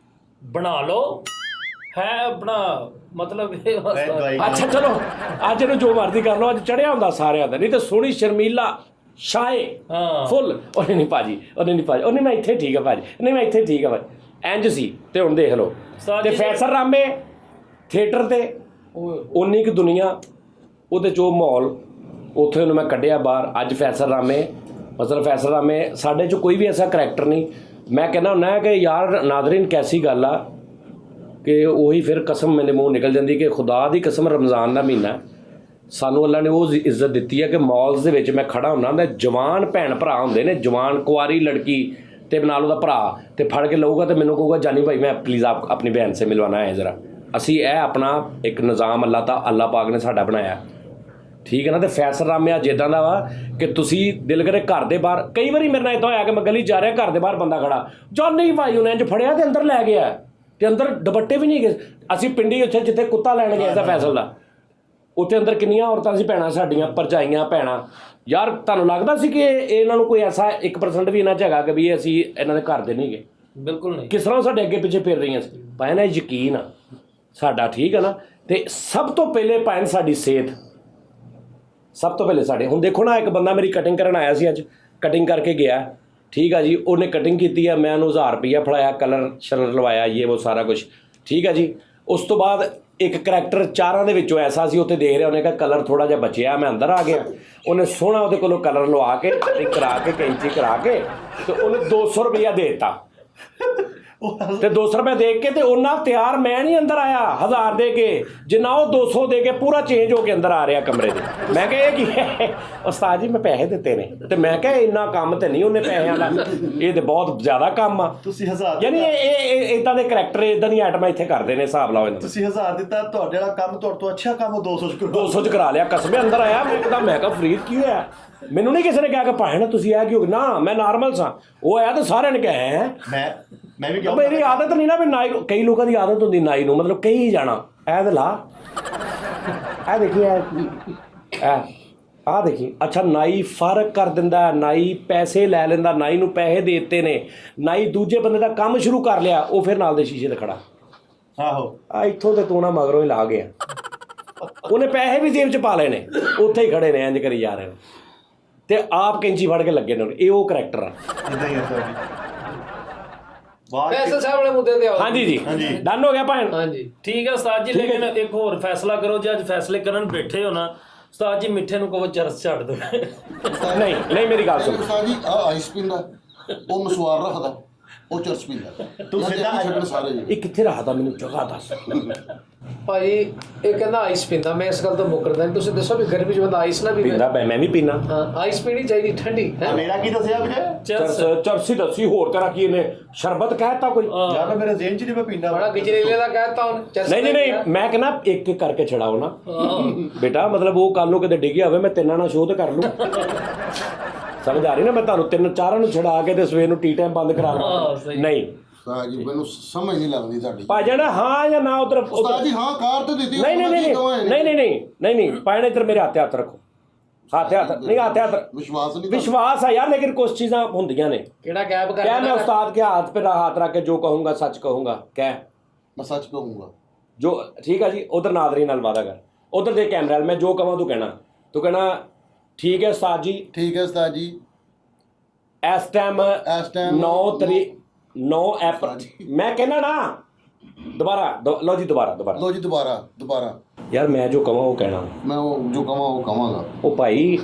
ਹੈ ਬਣਾ ਮਤਲਬ ਇਹ ਅੱਛਾ ਚਲੋ ਅੱਜ ਇਹਨੂੰ ਜੋ ਮਰਜ਼ੀ ਕਰ ਲਓ ਅੱਜ ਚੜਿਆ ਹੁੰਦਾ ਸਾਰਿਆਂ ਦਾ ਨਹੀਂ ਤੇ ਸੋਹਣੀ ਸ਼ਰਮੀਲਾ ਸ਼ਾਏ ਫੁੱਲ ਉਹਨੇ ਨਹੀਂ ਮੈਂ ਇੱਥੇ ਠੀਕ ਆ ਭਾਜੀ ਨਹੀਂ ਮੈਂ ਇੱਥੇ ਠੀਕ ਆ ਭਾਜੀ ਇੰਜ ਸੀ ਤੇ ਹੁਣ ਦੇਖ ਲਓ ਤੇ ਫੈਸਲ ਰਾਮੇ ਥੀਏਟਰ ਤੇ ਉਨੀ ਕੁ ਦੁਨੀਆ ਉਹਦੇ 'ਚ ਉਹ ਮਾਹੌਲ ਉੱਥੇ ਉਹਨੂੰ ਮੈਂ ਕੱਢਿਆ ਬਾਹਰ ਅੱਜ ਫੈਸਲ ਰਾਮੇ ਸਾਡੇ 'ਚ ਕੋਈ ਵੀ ਐਸਾ ਕਰੈਕਟਰ ਨਹੀਂ ਮੈਂ ਕਹਿੰਦਾ ਹੁੰਦਾ ਕਿ ਯਾਰ ਨਾਜ਼ਰੀਨ ਕੈਸੀ ਗੱਲ ਆ ਕਿ ਉਹੀ ਫਿਰ ਕਸਮ ਮੇਰੇ ਮੂੰਹ ਨਿਕਲ ਜਾਂਦੀ ਕਿ ਖੁਦਾ ਦੀ ਕਸਮ ਰਮਜ਼ਾਨ ਦਾ ਮਹੀਨਾ ਸਾਨੂੰ ਅੱਲਾ ਨੇ ਉਹ ਇੱਜ਼ਤ ਦਿੱਤੀ ਹੈ ਕਿ ਮਾਲਸ ਦੇ ਵਿੱਚ ਮੈਂ ਖੜਾ ਹੁੰਦਾ ਹੁੰਦਾ ਜਵਾਨ ਭੈਣ ਭਰਾ ਹੁੰਦੇ ਨੇ ਜਵਾਨ ਕੁਆਰੀ ਲੜਕੀ ਤੇ ਨਾਲ ਉਹਦਾ ਭਰਾ ਤੇ ਫੜ ਕੇ ਲਊਗਾ ਤੇ ਮੈਨੂੰ ਕਹੂਗਾ ਜਾਨੀ ਭਾਈ ਮੈਂ ਪਲੀਜ਼ ਆਪਣੀ ਭੈਣ ਸੇ ਮਿਲਵਾਣਾ ਹੈ ਜ਼ਰਾ ਅਸੀਂ ਇਹ ਆਪਣਾ ਇੱਕ ਨਿਜ਼ਾਮ ਅੱਲਾ ਪਾਕ ਨੇ ਸਾਡਾ ਬਣਾਇਆ ਠੀਕ ਹੈ ਨਾ ਤੇ ਫੈਸਲ ਰਾਮਿਆ ਜਿੱਦਾਂ ਦਾ ਵਾ ਕਿ ਤੁਸੀਂ ਦਿਲ ਕਰੇ ਘਰ ਦੇ ਬਾਹਰ ਕਈ ਵਾਰੀ ਮੇਰੇ ਨਾਲ ਇੱਦਾਂ ਹੋਇਆ ਕਿ ਮੈਂ ਗਲੀ ਜਾ ਰਿਹਾ ਘਰ ਦੇ ਬਾਹਰ ਬੰਦਾ ਖੜਾ ਜਾਨੀ ਭਾਈ ਉਹਨੇ ਇੰਜ ਫੜਿਆ ਤੇ ਅੰਦਰ ਲੈ ਗਿਆ ਤੇ ਅੰਦਰ ਦੁਪੱਟੇ ਵੀ ਨਹੀਂ ਗਏ ਅਸੀਂ ਪਿੰਡੀ ਉੱਥੇ ਜਿੱਥੇ ਕੁੱਤਾ ਲੈਣ ਗਏ ਦਾ ਫੈਸਲ ਦਾ ਉੱਥੇ ਅੰਦਰ ਕਿੰਨੀਆਂ ਔਰਤਾਂ ਸੀ ਭੈਣਾਂ ਸਾਡੀਆਂ ਭਰਜਾਈਆਂ ਭੈਣਾਂ ਯਾਰ ਤੁਹਾਨੂੰ ਲੱਗਦਾ ਸੀ ਕਿ ਇਹਨਾਂ ਨੂੰ ਕੋਈ ਐਸਾ 1% ਵੀ ਇਹਨਾਂ 'ਚ ਹੈਗਾ ਕਿ ਵੀ ਅਸੀਂ ਇਹਨਾਂ ਦੇ ਘਰ ਦੇ ਨਹੀਂ ਗਏ ਬਿਲਕੁਲ ਨਹੀਂ ਕਿਸ ਤਰ੍ਹਾਂ ਸਾਡੇ ਅੱਗੇ ਪਿੱਛੇ ਫਿਰ ਰਹੀਆਂ ਸੀ ਭਾਵੇਂ ਨਾ ਯਕੀਨ ਆ ਸਾਡਾ ਠੀਕ ਹੈ ਨਾ ਤੇ ਸਭ ਤੋਂ ਪਹਿਲੇ ਭਾਵੇਂ ਸਾਡੀ ਸਿਹਤ ਸਭ ਤੋਂ ਪਹਿਲੇ ਸਾਡੇ ਹੁਣ ਦੇਖੋ ਨਾ ਇੱਕ ਬੰਦਾ ਮੇਰੀ ਕਟਿੰਗ ਕਰਨ ਆਇਆ ਸੀ ਅੱਜ ਕਟਿੰਗ ਕਰਕੇ ਗਿਆ ਠੀਕ ਆ ਜੀ ਉਹਨੇ ਕਟਿੰਗ ਕੀਤੀ ਆ ਮੈਂ ਉਹਨੂੰ 1000 ਰੁਪਈਆ ਫੜਾਇਆ ਕਲਰ ਸ਼ਲਰ ਲਵਾਇਆ ਇਹ ਉਹ ਸਾਰਾ ਕੁਝ ਠੀਕ ਆ ਜੀ ਉਸ ਤੋਂ ਬਾਅਦ ਇੱਕ ਕਰੈਕਟਰ ਚਾਰਾਂ ਦੇ ਵਿੱਚੋਂ ਐਸਾ ਸੀ ਉੱਥੇ ਦੇਖ ਰਿਹਾ ਉਹਨੇ ਕਿਹਾ ਕਲਰ ਥੋੜਾ ਜਿਹਾ ਬਚਿਆ ਮੈਂ ਅੰਦਰ ਆ ਗਿਆ ਉਹਨੇ ਸੋਹਣਾ ਉਹਦੇ ਕੋਲੋਂ ਕਲਰ ਲਵਾ ਕੇ ਕਰਾ ਕੇ ਕੈਂਚੀ ਕਰਾ ਕੇ ਤੇ ਉਹਨੂੰ 200 ਰੁਪਈਆ ਦੇ ਦਿੱਤਾ ਤੇ 200 ਰੁਪਏ ਦੇ ਕੇ ਤੇ ਉਹਨਾਂ ਤਿਆਰ ਮੈਂ ਨਹੀਂ ਅੰਦਰ ਆਇਆ 1000 ਦੇ ਕੇ ਜਿੰਨਾ ਉਹ 200 ਦੇ ਕੇ ਪੂਰਾ ਚੇਂਜ ਹੋ ਕੇ ਅੰਦਰ ਆ ਰਿਹਾ ਕਮਰੇ ਦੇ ਮੈਂ ਕਿਹਾ ਇਹ ਕੀ ਹੈ ਉਸਤਾਦ ਜੀ ਮੈਂ ਪੈਸੇ ਦਿੱਤੇ ਨੇ ਤੇ ਮੈਂ ਕਿਹਾ ਇੰਨਾ ਕੰਮ ਤੇ ਨਹੀਂ ਉਹਨੇ ਪੈਸਿਆਂ ਦਾ ਇਹ ਤੇ ਬਹੁਤ ਜ਼ਿਆਦਾ ਕੰਮ ਆ ਤੁਸੀਂ 1000 ਯਾਨੀ ਇਹ ਇਦਾਂ ਦੇ ਕਰੈਕਟਰ ਇਦਾਂ ਦੀਆਂ ਆਈਟਮਾਂ ਇੱਥੇ ਕਰਦੇ ਨੇ ਹਿਸਾਬ ਲਾਓ ਇਹਨਾਂ ਤੁਸੀਂ 1000 ਦਿੱਤਾ ਤੁਹਾਡੇ ਵਾਲਾ ਕੰਮ ਤੁਹਾਡੇ ਤੋਂ ਅੱਛਾ ਕੰਮ 200 200 ਚ ਕਰਾ ਲਿਆ ਕਸਬੇ ਅੰਦਰ ਆਇਆ ਮੈਂ ਇੱਕਦਮ ਮੈਂ ਕਿਹਾ ਫਰੀਦ ਕੀ ਹੋਇਆ ਮੈਨੂੰ ਨਹੀਂ ਕਿਸੇ ਨੇ ਕਿਹਾ ਕਿ ਭਾਵੇਂ ਨਾ ਤੁਸੀਂ ਇਹ ਕਿਉਂ ਨਾ ਮੈਂ ਨਾਰਮਲ ਸਾਂ ਉਹ ਆਇਆ ਤਾਂ ਸਾਰਿਆਂ ਨੇ ਕਿਹਾ ਮੈਂ ਵੀ ਕਿਹਾ ਮੇਰੀ ਆਦਤ ਨਹੀਂ ਨਾ ਵੀ ਨਾਈ ਕਈ ਲੋਕਾਂ ਦੀ ਆਦਤ ਹੁੰਦੀ ਨਾਈ ਨੂੰ ਮਤਲਬ ਕਹੀ ਜਾਣਾ ਐ ਤੇ ਲਾ ਆ ਦੇਖੀ ਆ ਦੇਖੀ ਅੱਛਾ ਨਾਈ ਫਰਕ ਕਰ ਦਿੰਦਾ, ਨਾਈ ਪੈਸੇ ਲੈ ਲੈਂਦਾ, ਨਾਈ ਨੂੰ ਪੈਸੇ ਦੇ ਦਿੱਤੇ ਨੇ, ਨਾਈ ਦੂਜੇ ਬੰਦੇ ਦਾ ਕੰਮ ਸ਼ੁਰੂ ਕਰ ਲਿਆ, ਉਹ ਫਿਰ ਨਾਲ ਦੇ ਸ਼ੀਸ਼ੇ ਤੇ ਖੜਾ। ਆਹੋ ਆ ਇੱਥੋਂ ਤੇ ਤੂੰ ਨਾ ਮਗਰੋਂ ਹੀ ਲਾ ਗਿਆ, ਉਹਨੇ ਪੈਸੇ ਵੀ ਜੇਬ 'ਚ ਪਾ ਲਏ ਨੇ, ਉੱਥੇ ਹੀ ਖੜੇ ਨੇ ਇੰਜ ਕਰੀ ਜਾ ਰਹੇ ਨੇ ਤੇ ਆਪ ਕੈਂਚੀ ਫੜ ਕੇ ਲੱਗੇ ਨੇ। ਇਹ ਉਹ ਕਰੈਕਟਰ ਆ। ਇਦਾਂ ਹੀ ਹੈ ਉਸਤਾਦ ਜੀ। ਵਾਹ ਫੈਸਲ ਸਾਹਿਬ ਵਾਲੇ ਮੁੱਦੇ ਤੇ ਆਓ। ਹਾਂਜੀ ਜੀ ਡਨ ਹੋ ਗਿਆ ਭੈਣ। ਹਾਂਜੀ ਠੀਕ ਹੈ ਉਸਤਾਦ ਜੀ, ਲੇਕਿਨ ਇੱਕ ਹੋਰ ਫੈਸਲਾ ਕਰੋ, ਜੇ ਅੱਜ ਫੈਸਲੇ ਕਰਨ ਬੈਠੇ ਹੋ ਨਾ ਉਸਤਾਦ ਜੀ, ਮਿੱਠੇ ਨੂੰ ਕਹੋ ਚਰਸ ਛੱਡ ਦਿਓ। ਨਹੀਂ ਨਹੀਂ ਮੇਰੀ ਗੱਲ ਸੁਣ, ਉਸਤਾਦ ਜੀ ਆ ਆਈਸ ਪੀਂਦਾ, ਉਹ ਮਸਵਾਰ ਰੱਖਦਾ, ਉਹ ਚਰਚ ਪੀਂਦਾ। ਤੂੰ ਸਿੱਧਾ ਛੱਡਣ ਸਾਰੇ ਜੀ। ਇਹ ਕਿੱਥੇ ਰੱਖਦਾ ਮੈਨੂੰ ਜਗ੍ਹਾ ਦੱਸ। ਭਾਜੀ ਇਹ ਕਹਿੰਦਾ ਆਈਸ ਪੀਂਦਾ, ਮੈਂ ਇਸ ਗੱਲ ਤੋਂ ਮੁੱਕਰਦਾ ਨਹੀਂ। ਤੁਸੀਂ ਦੱਸੋ ਵੀ ਗਰਮੀ 'ਚ ਬੰਦਾ ਆਈਸ ਨਾ ਪੀਵੇ। ਪੀਂਦਾ ਮੈਂ ਵੀ ਪੀਣਾ। ਹਾਂ ਆਈਸ ਪੀਣੀ ਚਾਹੀਦੀ ਠੰਡੀ ਹੈ। ਮੇਰਾ ਕੀ ਦੱਸਿਆ ਵੀਰੇ? ਚਰਸੀ ਦੱਸੀ, ਹੋਰ ਤਰ੍ਹਾਂ ਕੀ ਇਹਨੇ ਸ਼ਰਬਤ ਕਹਿਤਾ ਕੋਈ? ਯਾਰ ਮੇਰੇ ਜ਼ੇਨ ਚ ਨਹੀਂ ਮੈਂ ਪੀਂਦਾ। ਬੜਾ ਗਿਜਰੇਲੇ ਦਾ ਕਹਿਤਾ ਹੁਣ ਚਰਚ ਨਹੀਂ ਨਹੀਂ ਨਹੀਂ ਮੈਂ ਕਹਿੰਦਾ ਇੱਕ ਇੱਕ ਕਰਕੇ ਛੜਾਓ ਨਾ ਬੇਟਾ, ਮਤਲਬ ਉਹ ਕੱਲ ਨੂੰ ਕਿਤੇ ਡਿੱਗਿਆ ਹੋਵੇ ਮੈਂ ਤਿੰਨਾਂ ਨਾਲ ਸ਼ੋਅ ਤੇ ਕਰ ਲੂੰ। ਸਮਝ ਆ ਰਹੀ ਨਾ, ਮੈਂ ਤੁਹਾਨੂੰ ਤਿੰਨ ਚਾਰਾਂ ਨੂੰ ਛੜਾ ਕੇ ਤੇ ਸਵੇਰ ਨੂੰ ਟੀ ਟਾਈਮ ਬੰਦ ਕਰਾ ਲਵਾਂ। ਨਹੀਂ ਉਸਤਾਦ ਜੀ ਮੈਨੂੰ ਸਮਝ ਨਹੀਂ ਲੱਗਦੀ ਤੁਹਾਡੀ। ਭਾਜਣ ਹਾਂ ਜਾਂ ਨਾ ਉਧਰ। ਉਸਤਾਦ ਜੀ ਹਾਂ ਕਾਰ ਤੇ ਦਿੱਤੀ। ਨਹੀਂ ਨਹੀਂ ਨਹੀਂ ਪਾਇਣ ਇੱਧਰ ਮੇਰੇ ਹੱਥ ਰੱਖੋ। ਹੱਥ ਨਹੀਂ ਹੱਥ ਵਿਸ਼ਵਾਸ ਨਹੀਂ। ਵਿਸ਼ਵਾਸ ਆ ਯਾਰ, ਲੇਕਿਨ ਕੁछ ਚੀਜ਼ਾਂ ਹੁੰਦੀਆਂ ਨੇ। ਕਿਹੜਾ ਗੈਪ ਕਰ क्या मैं उस्ताद के हाथ पे हाथ रख के जो कहूंगा सच कहूंगा। क्या मैं सच कहूंगा जो ठीक है जी। उधर नादरी नाल वादा कर, उधर देख कैमरे मैं जो कहां तू कहना ठीक है उस्ताद जी। ठीक है उस्ताद जी। इस टाइम 9 अप्रैल मैं कहना ना दोबारा लो जी दोबारा यार मैं जो कहां वो कहना, मैं वो जो कहां वो कहांगा। ओ भाई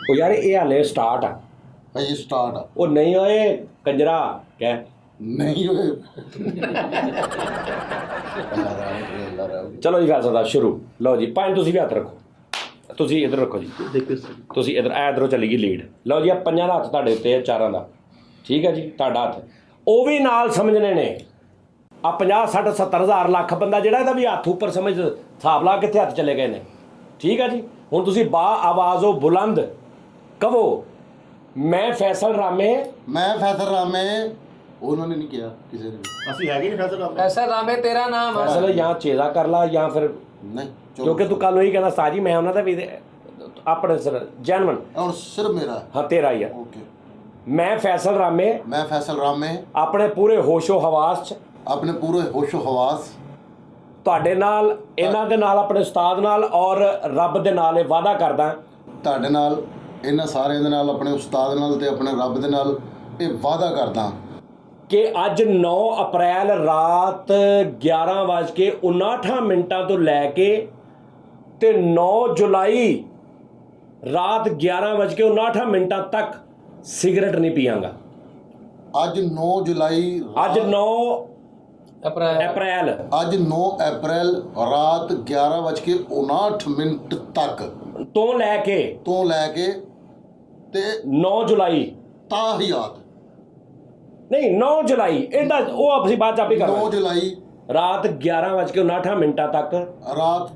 ओ यार ये हाले स्टार्ट आ भाई ये स्टार्ट आ। ओ नहीं ओए कंजरा क्या नहीं होए। चलो जी फैसला साहब शुरू। लो जी पाइन तुसी भी हथ रखो, तुसी इधर रखो जी, तुसी इधर इधरों चली गई लीड। लो जी आ पंजां दा हत्थ तुहाडे उत्ते है, चारां दा ठीक है जी। तुहाडा हत्थ ਉਹ ਵੀ ਨਾਲ ਸਮਝਣੇ ਨੇ। ਆ 50 60 70 ਹਜ਼ਾਰ ਲੱਖ ਬੰਦਾ ਜਿਹੜਾ ਇਹਦਾ ਵੀ ਹੱਥ ਉੱਪਰ ਸਮਝ ਹਿਸਾਬ ਲਾ ਕਿੱਥੇ ਹੱਥ ਚਲੇ ਗਏ ਨੇ। ਠੀਕ ਹੈ ਜੀ। ਹੁਣ ਤੁਸੀਂ ਬਾ ਆਵਾਜ਼ੋ ਬੁਲੰਦ ਕਹੋ ਮੈਂ ਫੈਸਲ ਰਾਮੇ। उन्होंने नहीं किया किसी ने भी। ਅਸੀਂ ਹੈਗੇ ਨਹੀਂ ਫੈਸਲਾ। ਐਸਾ ਰਾਮੇ ਤੇਰਾ ਨਾਮ ਹੈ। ਫੈਸਲ ਜਾਂ ਚੇਲਾ ਕਰ ਲਾ ਜਾਂ ਫਿਰ नहीं ਕਿਉਂਕਿ ਤੂੰ ਕੱਲ ਨੂੰ ਹੀ ਕਹਿੰਦਾ ਸਾਜੀ ਮੈਂ ਉਹਨਾਂ ਦਾ ਵੀ ਆਪਣੇ ਸਰ ਜੈਨਵਨ और सिर्फ मेरा है। ਹਾਂ ਤੇਰਾ ਹੀ ਆ। ओके ਮੈਂ ਫੈਸਲ ਰਾਮੇ मैं फैसल राम में ਆਪਣੇ ਪੂਰੇ ਹੋਸ਼ੋ ਹਵਾਸ ਚ अपने पूरे होशो हवास ਤੁਹਾਡੇ ਨਾਲ ਇਹਨਾਂ ਦੇ ਨਾਲ ਆਪਣੇ ਉਸਤਾਦ ਨਾਲ ਔਰ ਰੱਬ ਦੇ ਨਾਲ ਇਹ ਵਾਅਦਾ ਕਰਦਾ ਤੁਹਾਡੇ ਨਾਲ ਇਹਨਾਂ ਸਾਰਿਆਂ ਦੇ ਨਾਲ ਆਪਣੇ ਉਸਤਾਦ ਨਾਲ ਤੇ ਆਪਣੇ ਰੱਬ ਦੇ ਨਾਲ ਇਹ ਵਾਅਦਾ ਕਰਦਾ ਕਿ ਅੱਜ 9 ਅਪ੍ਰੈਲ ਰਾਤ 11:59 ਤੋਂ ਲੈ ਕੇ ਤੇ 9 ਜੁਲਾਈ ਰਾਤ 11:59 ਤੱਕ ਸਿਗਰਟ ਨਹੀਂ ਪੀਵਾਂਗਾ। ਅੱਜ 9 ਜੁਲਾਈ ਅੱਜ 9 ਅਪ੍ਰੈਲ ਅਪ੍ਰੈਲ ਅੱਜ 9 ਅਪ੍ਰੈਲ ਰਾਤ 11:59 ਤੱਕ ਤੋਂ ਲੈ ਕੇ ਤੇ 9 ਜੁਲਾਈ ਤਾਹੀਆਤ ਨਹੀਂ 9 ਜੁਲਾਈ ਇਹਦਾ ਉਹ ਅਸੀਂ ਬਾਅਦ ਚ ਆਪੇ 9 ਕਰਾਂਗੇ। ਜੁਲਾਈ ਰਾਤ 11:59 ਤੱਕ ਰਾਤ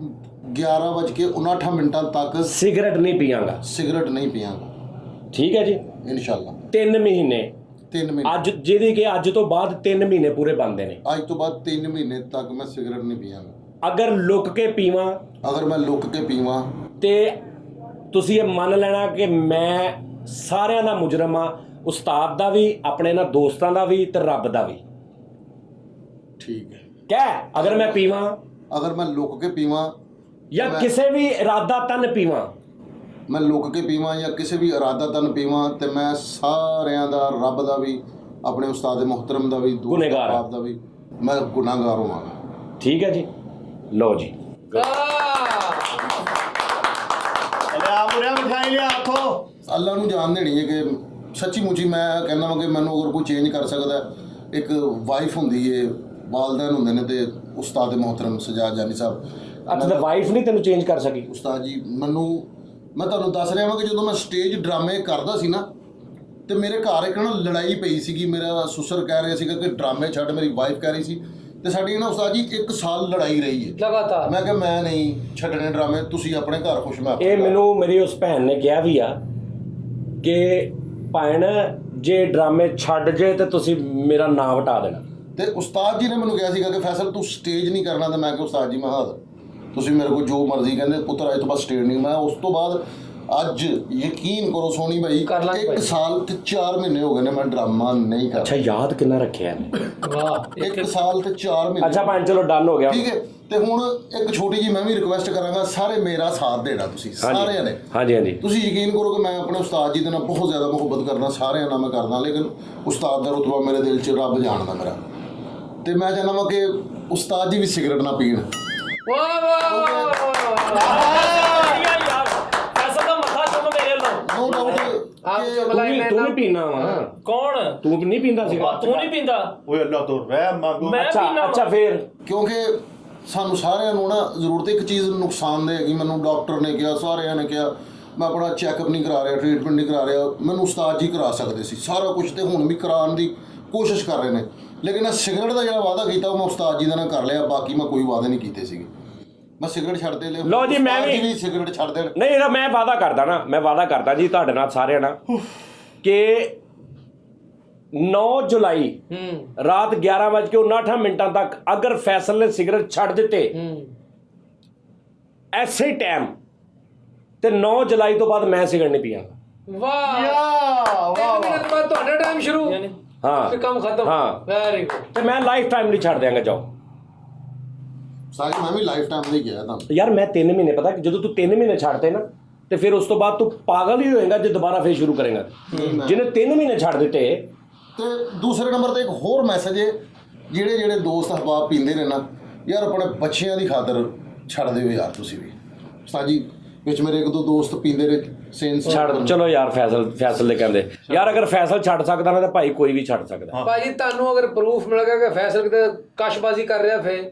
11:59 ਤੱਕ ਸਿਗਰਟ ਨਹੀਂ ਪੀਵਾਂਗਾ। ਸਿਗਰਟ ਨਹੀਂ ਪੀਵਾਂਗਾ। ਠੀਕ ਹੈ ਜੀ। ਇਨਸ਼ਾਅੱਲਾ 3 ਮਹੀਨੇ 3 ਮਹੀਨੇ ਅੱਜ ਜਿਹਦੀ ਕਿ ਅੱਜ ਤੋਂ ਬਾਅਦ 3 ਮਹੀਨੇ ਪੂਰੇ ਬਣਦੇ ਨੇ। ਅੱਜ ਤੋਂ ਬਾਅਦ 3 ਮਹੀਨੇ ਤੱਕ ਮੈਂ ਸਿਗਰਟ ਨਹੀਂ ਪੀਵਾਂਗਾ। ਅਗਰ ਲੁੱਕ ਕੇ ਪੀਵਾਂ ਅਗਰ ਮੈਂ ਲੁੱਕ ਕੇ ਪੀਵਾਂ ਤੇ ਤੁਸੀਂ ਇਹ ਮੰਨ ਲੈਣਾ ਕਿ ਮੈਂ ਸਾਰਿਆਂ ਦਾ ਮੁਜਰਮ ਆ, ਉਸਤਾਦ ਦਾ ਵੀ, ਆਪਣੇ ਇਹਨਾਂ ਦੋਸਤਾਂ ਦਾ ਵੀ ਤੇ ਰੱਬ ਦਾ ਵੀ। ਠੀਕ ਹੈ। ਕਹਿ ਅਗਰ ਮੈਂ ਪੀਵਾਂ ਅਗਰ ਮੈਂ ਲੁੱਕ ਕੇ ਪੀਵਾਂ ਜਾਂ ਕਿਸੇ ਵੀ ਇਰਾਦਾ ਤਨ ਪੀਵਾਂ, ਮੈਂ ਲੁੱਕ ਕੇ ਪੀਵਾਂ ਜਾਂ ਕਿਸੇ ਵੀ ਇਰਾਦਾ ਤਨ ਪੀਵਾਂ ਤੇ ਮੈਂ ਸਾਰਿਆਂ ਦਾ, ਰੱਬ ਦਾ ਵੀ, ਆਪਣੇ ਉਸਤਾਦ ਮੁਹਤਰਮ ਦਾ ਵੀ, ਗੁਨਹਗਾਰ ਆਪ ਦਾ ਵੀ ਮੈਂ ਗੁਨਾਹਗਾਰ ਹੋਵਾਂਗਾ। ਠੀਕ ਹੈ ਜੀ। ਲਓ ਜੀ ਅਰੇ ਆ ਮੁਰਿਆ ਮਿਠਾਈ ਲਿਆ ਹੱਥੋਂ। ਅੱਲਾ ਨੂੰ ਜਾਣ ਦੇਣੀ ਹੈ ਕਿ ਸੱਚੀ ਮੁੱਚੀ ਮੈਂ ਕਹਿੰਦਾ ਵਾਂ ਕਿ ਮੈਨੂੰ ਅਗਰ ਕੋਈ ਚੇਂਜ ਕਰ ਸਕਦਾ, ਇੱਕ ਵਾਈਫ ਹੁੰਦੀ ਏ, ਵਾਲਦੈਨ ਹੁੰਦੇ ਨੇ ਤੇ ਉਸਤਾਦ ਮੁਹਤਰਮ ਸਜਾਦ ਜਾਨੀ ਸਾਹਿਬ। ਅੱਛਾ ਤਾਂ ਵਾਈਫ ਨਹੀਂ ਤੈਨੂੰ ਚੇਂਜ ਕਰ ਸਕੀ? ਉਸਤਾਦ ਜੀ ਮੈਂ ਤੁਹਾਨੂੰ ਦੱਸ ਰਿਹਾ ਵਾਂ ਕਿ ਜਦੋਂ ਮੈਂ ਸਟੇਜ ਡਰਾਮੇ ਕਰਦਾ ਸੀ ਨਾ ਤੇ ਮੇਰੇ ਘਰ ਇੱਕ ਨਾ ਲੜਾਈ ਪਈ ਸੀਗੀ। ਮੇਰਾ ਸੁਸਰ ਕਹਿ ਰਿਹਾ ਸੀਗਾ ਕਿ ਡਰਾਮੇ ਛੱਡ, ਮੇਰੀ ਵਾਈਫ ਕਹਿ ਰਹੀ ਸੀ ਤੇ ਸਾਡੀ ਨਾ ਉਸਤਾਦ ਜੀ 1 ਸਾਲ ਲੜਾਈ ਰਹੀ ਹੈ ਲਗਾਤਾਰ। ਮੈਂ ਕਿਹਾ ਮੈਂ ਨਹੀਂ ਛੱਡਣੇ ਡਰਾਮੇ, ਤੁਸੀਂ ਆਪਣੇ ਘਰ ਖੁਸ਼। ਮੈਂ ਇਹ ਮੈਨੂੰ ਮੇਰੀ ਉਸ ਭੈਣ ਨੇ ਕਿਹਾ ਵੀ ਆ ਕਿ ਭੈਣ ਜੇ ਡਰਾਮੇ ਛੱਡ ਜੇ ਤੇ ਤੁਸੀਂ ਮੇਰਾ ਨਾਂ ਵਟਾ ਦੇਣਾ। ਤੇ ਉਸਤਾਦ ਜੀ ਨੇ ਮੈਨੂੰ ਕਿਹਾ ਸੀਗਾ ਕਿ ਫੈਸਲ ਤੂੰ ਸਟੇਜ ਨਹੀਂ ਕਰਨਾ, ਤੇ ਮੈਂ ਕਿਹਾ ਉਸਤਾਦ ਜੀ ਮੈਂ ਹਾਜ਼ਰ। ਤੁਸੀਂ ਮੇਰੇ ਕੋਲ ਜੋ ਮਰਜ਼ੀ ਕਹਿੰਦੇ ਪੁੱਤਰ ਅੱਜ ਤੋਂ ਬਾਅਦ ਸਟੇਟ ਨਹੀਂ। ਮੈਂ ਉਸ ਤੋਂ ਬਾਅਦ ਅੱਜ ਯਕੀਨ ਕਰੋ ਸੋਨੀ ਭਾਈ ਕਰ ਲਾਂਗੇ 1 ਭਾਈ। ਸਾਲ ਤੇ 4 ਮਹੀਨੇ ਹੋ ਗਏ ਨੇ ਮੈਂ ਡਰਾਮਾ ਨਹੀਂ ਕਰ ਅੱਛਾ ਯਾਦ ਕਿੰਨਾ ਰੱਖਿਆ ਇਹਨੇ। ਵਾਹ 1 ਸਾਲ ਤੇ 4 ਮਹੀਨੇ। ਅੱਛਾ ਭਾਈ ਚਲੋ ਡਨ ਹੋ ਗਿਆ। ਠੀਕ ਹੈ। ਤੇ ਹੁਣ ਇੱਕ ਛੋਟੀ ਜੀ ਮੈਂ ਵੀ ਰਿਕੁਐਸਟ ਕਰਾਂਗਾ, ਸਾਰੇ ਮੇਰਾ ਸਾਥ ਦੇਣਾ ਤੁਸੀਂ ਸਾਰਿਆਂ ਨੇ। ਹਾਂਜੀ ਹਾਂਜੀ ਤੁਸੀਂ ਯਕੀਨ ਕਰੋ ਕਿ ਮੈਂ ਆਪਣੇ ਉਸਤਾਦ ਜੀ ਦੇ ਨਾਲ ਬਹੁਤ ਜ਼ਿਆਦਾ ਮੁਹੱਬਤ ਕਰਦਾ, ਸਾਰਿਆਂ ਨਾਲ ਮੈਂ ਕਰਦਾ, ਲੇਕਿਨ ਉਸਤਾਦ ਦਾ ਰੁਤਬਾ ਮੇਰੇ ਦਿਲ 'ਚ ਰੱਬ ਜਾਣਦਾ ਮੇਰਾ। ਤੇ ਮੈਂ ਚਾਹੁੰਦਾ ਵਾਂ ਕਿ ਉਸਤਾਦ ਜੀ ਵੀ ਸਿਗਰਟ ਨਾ ਪੀਣ। ਵਾਹ ਵਾਹ ਯਾਰ ਫੈਸਲ ਦਾ ਮੱਥਾ ਚੁੰਮ ਮੇਰੇ ਨਾਲ। ਨੋ ਡਾਊਟ ਆਪ ਜੋ ਤੂੰ ਵੀ ਪੀਣਾ ਵਾ। ਕੌਣ? ਤੂੰ ਨਹੀਂ ਪੀਂਦਾ ਸੀ? ਤੂੰ ਨਹੀਂ ਪੀਂਦਾ? ਓਏ ਅੱਲਾ ਤੋਂ ਰਹਿਮ ਮੰਗੋ। ਮੈਂ ਪੀਣਾ। ਅੱਛਾ ਫੇਰ ਕਿਉਂਕਿ ਸਾਨੂੰ ਸਾਰਿਆਂ ਨੂੰ ਨਾ ਜ਼ਰੂਰਤ ਇੱਕ ਚੀਜ਼ ਨੁਕਸਾਨਦੇਹ ਹੈਗੀ। ਮੈਨੂੰ ਡਾਕਟਰ ਨੇ ਕਿਹਾ, ਸਾਰਿਆਂ ਨੇ ਕਿਹਾ, ਮੈਂ ਆਪਣਾ ਚੈੱਕਅਪ ਨਹੀਂ ਕਰਾ ਰਿਹਾ, ਟ੍ਰੀਟਮੈਂਟ ਨਹੀਂ ਕਰਾ ਰਿਹਾ। ਮੈਨੂੰ ਉਸਤਾਦ ਜੀ ਕਰਾ ਸਕਦੇ ਸੀ ਸਾਰਾ ਕੁਝ, ਤੇ ਹੁਣ ਵੀ ਕਰਾਉਣ ਦੀ ਕੋਸ਼ਿਸ਼ ਕਰ ਰਹੇ ਨੇ। ਲੇਕਿਨ ਸਿਗਰਟ ਦਾ ਜਿਹੜਾ ਵਾਅਦਾ ਕੀਤਾ ਉਹ ਮੈਂ ਉਸਤਾਦ ਜੀ ਦੇ ਨਾਲ ਕਰ ਲਿਆ, ਬਾਕੀ ਮੈਂ ਕੋਈ ਵਾਅਦੇ ਨਹੀਂ ਕੀਤੇ ਸੀਗੇ। ਮੈਂ ਸਿਗਰਟ ਛੱਡ ਦੇ ਲਿਆ। ਲਓ ਜੀ, ਮੈਂ ਉਸਤਾਦ ਵੀ ਸਿਗਰਟ ਛੱਡ ਦੇਣ। ਨਹੀਂ ਇਹਦਾ ਮੈਂ ਵਾਅਦਾ ਕਰਦਾ ਨਾ, ਮੈਂ ਵਾਅਦਾ ਕਰਦਾ ਜੀ ਤੁਹਾਡੇ ਨਾਲ ਸਾਰਿਆਂ ਨਾਲ ਕਿ 9 ਜੁਲਾਈ ਰਾਤ 11:59 ਤੱਕ ਅਗਰ ਫੈਸਲ ਨੇ ਸਿਗਰਟ ਛੱਡ ਦਿੱਤੇ ਐਸੇ ਟਾਈਮ ਤੇ 9 ਜੁਲਾਈ ਤੋਂ ਬਾਅਦ ਮੈਂ ਸਿਗਰਟ ਨਹੀਂ ਪੀਵਾਂਗਾ। ਵਾਹ ਯਾ 3 ਮਿੰਟ ਬਾਅਦ ਤੁਹਾਡਾ ਟਾਈਮ ਸ਼ੁਰੂ, ਹਾਂ ਫਿਰ ਕੰਮ ਖਤਮ। ਹਾਂ ਵੈਰੀ ਗੁੱਡ। ਤੇ ਮੈਂ ਲਾਈਫ ਟਾਈਮ ਨਹੀਂ ਛੱਡ ਦਿਆਂਗਾ। ਜਾਓ ਸਾਜੀ ਮੈਂ ਵੀ ਲਾਈਫ ਟਾਈਮ ਦੇ ਗਿਆ ਤੁਹਾਨੂੰ। ਯਾਰ ਮੈਂ 3 ਮਹੀਨੇ ਪਤਾ ਕਿ ਜਦੋਂ ਤੂੰ 3 ਮਹੀਨੇ ਛੱਡਦੇ ਨਾ ਤੇ ਫਿਰ ਉਸ ਤੋਂ ਬਾਅਦ ਤੂੰ ਪਾਗਲ ਹੀ ਹੋਏਗਾ ਜੇ ਦੁਬਾਰਾ ਫੇਰ ਸ਼ੁਰੂ ਕਰੇਗਾ। ਜਿਹਨੇ 3 ਮਹੀਨੇ ਛੱਡ ਦਿੱਤੇ। ਤੇ ਦੂਸਰੇ ਨੰਬਰ ਤੇ ਇੱਕ ਹੋਰ ਮੈਸੇਜ ਹੈ, ਜਿਹੜੇ ਦੋਸਤ ਅਹਬਾਬ ਪੀਂਦੇ ਨੇ ਨਾ ਯਾਰ, ਆਪਣੇ ਬੱਚਿਆਂ ਦੀ ਖਾਤਰ ਛੱਡ ਦਿਓ ਯਾਰ ਤੁਸੀਂ ਵੀ। ਉਸਤਾਦ ਜੀ ਵਿੱਚ ਮੇਰੇ 1-2 ਦੋਸਤ ਪੀਂਦੇ ਨੇ ਸੇਂਸ ਛੱਡ ਚਲੋ ਯਾਰ। ਫੈਸਲ ਦੇ ਕਹਿੰਦੇ ਯਾਰ ਅਗਰ ਫੈਸਲ ਛੱਡ ਸਕਦਾ ਨਾ ਤਾਂ ਭਾਈ ਕੋਈ ਵੀ ਛੱਡ ਸਕਦਾ। ਭਾਜੀ ਤੁਹਾਨੂੰ ਅਗਰ ਪ੍ਰੂਫ ਮਿਲ ਗਿਆ ਕਿ ਫੈਸਲ ਕਿਤੇ ਕਸ਼ਬਾਜ਼ੀ ਕਰ ਰਿਹਾ